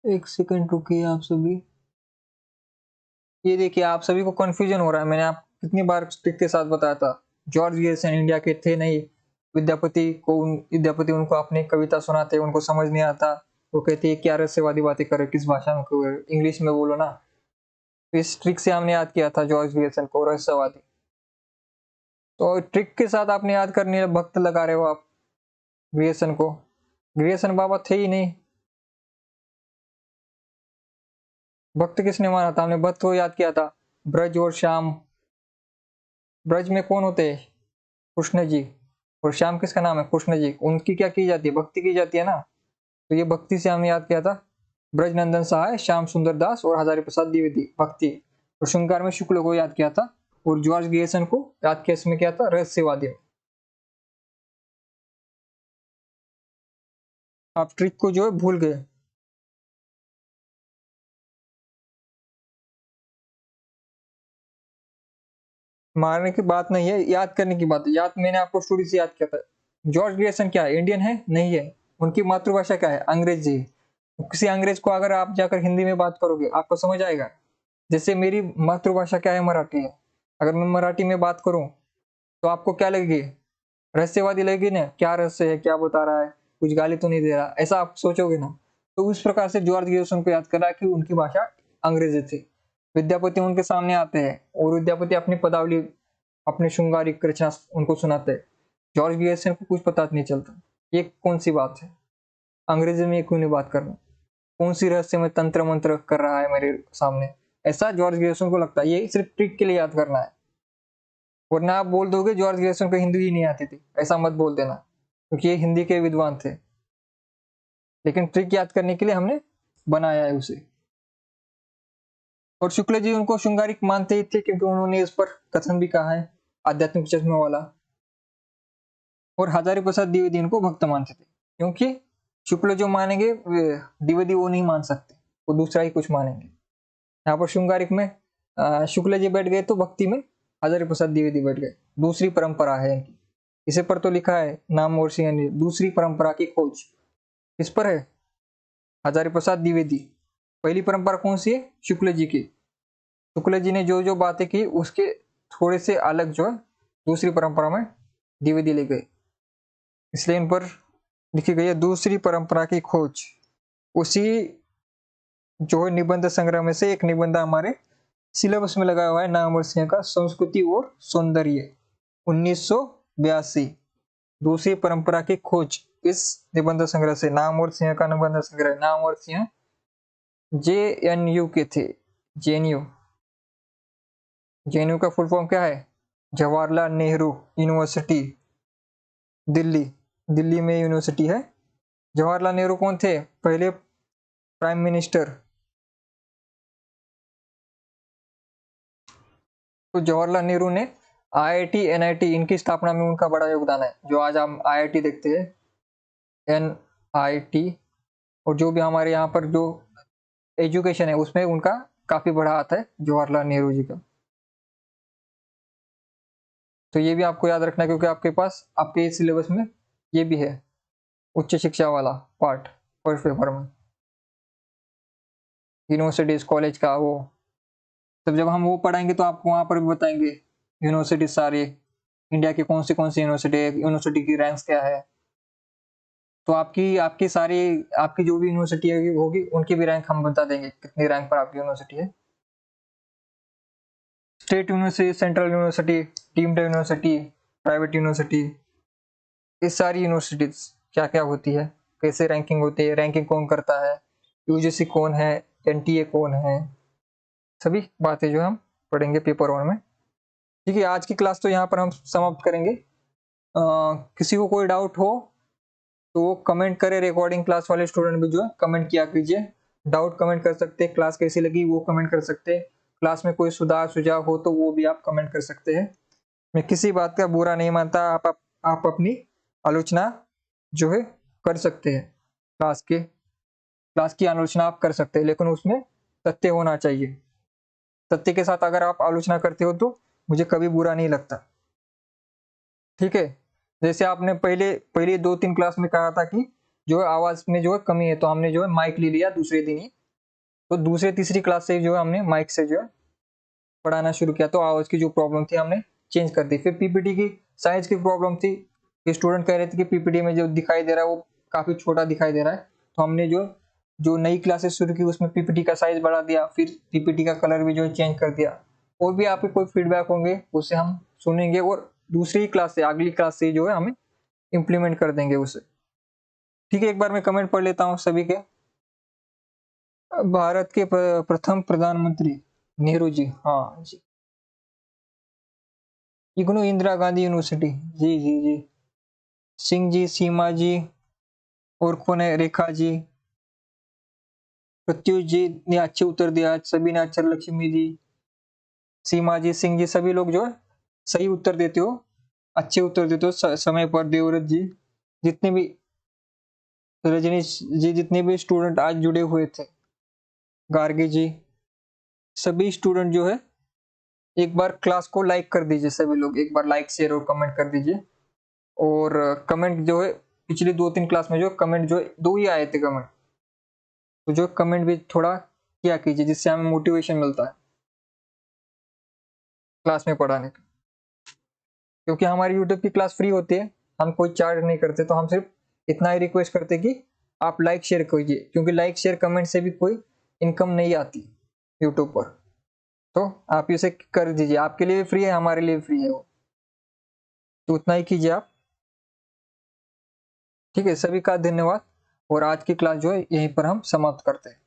एक सेकंड रुकिए आप सभी। ये देखिए आप सभी को कंफ्यूजन हो रहा है। मैंने आप कितनी बार ट्रिक के साथ बताया था, जॉर्ज ग्रियर्सन इंडिया के थे नहीं। विद्यापति उनको अपनी कविता सुनाते, उनको समझ नहीं आता, वो कहते हैं क्या रहस्यवादी बातें करे, किस भाषा में, इंग्लिश में बोलो ना। इस ट्रिक से हमने याद किया था जॉर्ज ग्रियर्सन को रहस्यवादी। तो ट्रिक के साथ आपने याद करने भक्त लगा रहे हो आप ग्रियर्सन को। ग्रियर्सन बाबा थे ही नहीं। भक्त किसने माना था? हमने भक्त को याद किया था, ब्रज और श्याम। ब्रज में कौन होते हैं? कृष्ण जी। और श्याम किसका नाम है? कृष्ण जी। उनकी क्या की जाती है? भक्ति की जाती है ना। तो ये भक्ति से हमने याद किया था, ब्रज नंदन सहाय, श्याम सुंदर दास और हजारी प्रसाद द्विवेदी, भक्ति। और शृंगार में शुक्ल को याद किया था और जॉर्ज ग्रियर्सन को याद किया इसमें क्या था, रहस्यवादी में। आप ट्रिक को जो है भूल गए। मारने की बात नहीं है, याद करने की बात है। याद मैंने आपको स्टोरी से याद किया था। जॉर्ज ग्रियर्सन क्या है, इंडियन है? नहीं है। उनकी मातृभाषा क्या है, अंग्रेजी। किसी अंग्रेज को अगर आप जाकर हिंदी में बात करोगे आपको समझ आएगा। जैसे मेरी मातृभाषा क्या है, मराठी है। अगर मैं मराठी में बात करूं तो आपको क्या लगेगी, रहस्यवादी लगेगी ना, क्या रहस्य है, क्या बता रहा है, कुछ गाली तो नहीं दे रहा, ऐसा आप सोचोगे ना। तो उस प्रकार से जॉर्ज ग्रियर्सन को याद करा कि उनकी भाषा अंग्रेजी थी। विद्यापति उनके सामने आते हैं और विद्यापति अपनी पदावली, अपने श्रृंगारिक रचना उनको सुनाते हैं। जॉर्ज ग्रियर्सन को कुछ पता नहीं चलता ये कौन सी बात है, अंग्रेजी में क्यों नहीं बात करना, कौन सी रहस्य में तंत्र मंत्र कर रहा है मेरे सामने। ऐसा जॉर्ज ग्रियर्सन को लगता है। ये सिर्फ ट्रिक के लिए याद करना है, वरना आप बोल दोगे जॉर्ज ग्रियर्सन को हिंदी ही नहीं आती थी, ऐसा मत बोल देना, क्योंकि ये हिंदी के विद्वान थे। लेकिन ट्रिक याद करने के लिए हमने बनाया है उसे। और शुक्ल जी उनको श्रृंगारिक मानते ही थे, क्योंकि उन्होंने इस पर कथन भी कहा है, आध्यात्मिक चश्मे वाला। और हजारी प्रसाद द्विवेदी इनको भक्त मानते थे, क्योंकि शुक्ल जो मानेंगे द्विवेदी वो नहीं मान सकते, वो दूसरा ही कुछ मानेंगे। यहाँ पर श्रृंगारिक में शुक्ल जी बैठ गए तो भक्ति में हजारी प्रसाद द्विवेदी बैठ गए। दूसरी परंपरा है इनकी। इसे पर तो लिखा है नाम और सिंह ने दूसरी परंपरा की खोज, किस पर है, हजारी प्रसाद द्विवेदी। पहली परंपरा कौन सी है, शुक्ल जी की। शुक्ल जी ने जो जो बातें की उसके थोड़े से अलग जो है दूसरी परंपरा में द्विवेदी ले गए, इसलिए इन पर लिखी गई है दूसरी परंपरा की खोज। उसी जो है निबंध संग्रह में से एक निबंध हमारे सिलेबस में लगा हुआ है, नाम और सिंह का संस्कृति और सौंदर्य 1982। दूसरी परंपरा की खोज इस निबंध संग्रह से, नाम और सिंह का निबंध संग्रह। नाम और सिंह JNU के थे, JNU। JNU का फुल फॉर्म क्या है, जवाहरलाल नेहरू यूनिवर्सिटी, दिल्ली। दिल्ली में यूनिवर्सिटी है। जवाहरलाल नेहरू कौन थे, पहले प्राइम मिनिस्टर। तो जवाहरलाल नेहरू ने IIT NIT इनकी स्थापना में उनका बड़ा योगदान है। जो आज हम IIT देखते हैं, NIT, और जो भी हमारे यहाँ पर जो एजुकेशन है उसमें उनका काफी बड़ा हाथ है, जवाहरलाल नेहरू जी का। तो ये भी आपको याद रखना है, क्योंकि आपके पास आपके सिलेबस में ये भी है, उच्च शिक्षा वाला पार्ट फर्स्ट पेपर में, यूनिवर्सिटीज कॉलेज का। वो तब जब हम वो पढ़ाएंगे तो आपको वहां पर भी बताएंगे यूनिवर्सिटी सारी, इंडिया की कौन सी यूनिवर्सिटी है, यूनिवर्सिटी की रैंक्स क्या है। तो आपकी आपकी सारी आपकी जो भी यूनिवर्सिटी होगी उनकी भी रैंक हम बता देंगे, कितनी रैंक पर आपकी यूनिवर्सिटी है। State university, central university, deemed university, private university, ये सारी यूनिवर्सिटीज क्या क्या होती है, कैसे रैंकिंग होती है, रैंकिंग कौन करता है, UGC कौन है, NTA कौन है, सभी बातें जो हम पढ़ेंगे पेपर 1 में। ठीक है, आज की क्लास तो यहाँ पर हम समाप्त करेंगे। किसी को कोई डाउट हो तो वो कमेंट करे, रिकॉर्डिंग क्लास वाले स्टूडेंट भी जो है कमेंट किया कीजिए। डाउट कमेंट कर सकते हैं, क्लास कैसी लगी वो कमेंट कर सकते हैं, क्लास में कोई सुधार सुझाव हो तो वो भी आप कमेंट कर सकते हैं। मैं किसी बात का बुरा नहीं मानता, आप अपनी आलोचना जो है कर सकते हैं, क्लास की आलोचना आप कर सकते हैं, लेकिन उसमें तथ्य होना चाहिए। तथ्य के साथ अगर आप आलोचना करते हो तो मुझे कभी बुरा नहीं लगता। ठीक है, जैसे आपने पहले पहले 2-3 क्लास में कहा था कि जो है आवाज में जो है कमी है, तो हमने जो है माइक ले लिया दूसरे दिन ही। तो दूसरे तीसरी क्लास से जो है हमने माइक से जो है पढ़ाना शुरू किया, तो आवाज की जो प्रॉब्लम थी हमने चेंज कर दी। फिर PPT की साइज की प्रॉब्लम थी, स्टूडेंट कह रहे थे कि PPT में जो दिखाई दे रहा है वो काफी छोटा दिखाई दे रहा है, तो हमने जो जो नई क्लासेस शुरू की उसमें PPT का साइज बढ़ा दिया, फिर PPT का कलर भी जो है चेंज कर दिया। और भी आपके कोई फीडबैक होंगे उसे हम सुनेंगे और दूसरी क्लास से, अगली क्लास से जो है हमें इम्प्लीमेंट कर देंगे उसे। ठीक है, एक बार मैं कमेंट पढ़ लेता हूँ सभी के। भारत के प्रथम प्रधानमंत्री नेहरू जी, हाँ जी। इग्नू इंदिरा गांधी यूनिवर्सिटी, जी जी जी। सिंह जी, सीमा जी, और कौन है, रेखा जी, प्रत्युष जी ने अच्छे उत्तर दिया, सभी ने अच्छा, लक्ष्मी जी, सीमाजीत सिंह जी, सभी लोग जो है सही उत्तर देते हो, अच्छे उत्तर देते हो समय पर। देवव्रत जी, जितने भी, रजनीश जी, जितने भी स्टूडेंट आज जुड़े हुए थे, गार्गी जी, सभी स्टूडेंट जो है एक बार क्लास को लाइक कर दीजिए। सभी लोग एक बार लाइक शेयर और कमेंट कर दीजिए। और कमेंट जो है पिछली 2-3 क्लास में जो कमेंट जो है 2 ही आए थे कमेंट, तो जो कमेंट भी थोड़ा किया कीजिए, जिससे हमें मोटिवेशन मिलता है क्लास में पढ़ाने का। क्योंकि हमारी यूट्यूब की क्लास फ्री होती है, हम कोई चार्ज नहीं करते, तो हम सिर्फ इतना ही रिक्वेस्ट करते कि आप लाइक शेयर कीजिए, क्योंकि लाइक शेयर कमेंट से भी कोई इनकम नहीं आती यूट्यूब पर। तो आप इसे कर दीजिए, आपके लिए भी फ्री है, हमारे लिए भी फ्री है वो, तो उतना ही कीजिए आप। ठीक है, सभी का धन्यवाद। और आज की क्लास जो है यहीं पर हम समाप्त करते हैं।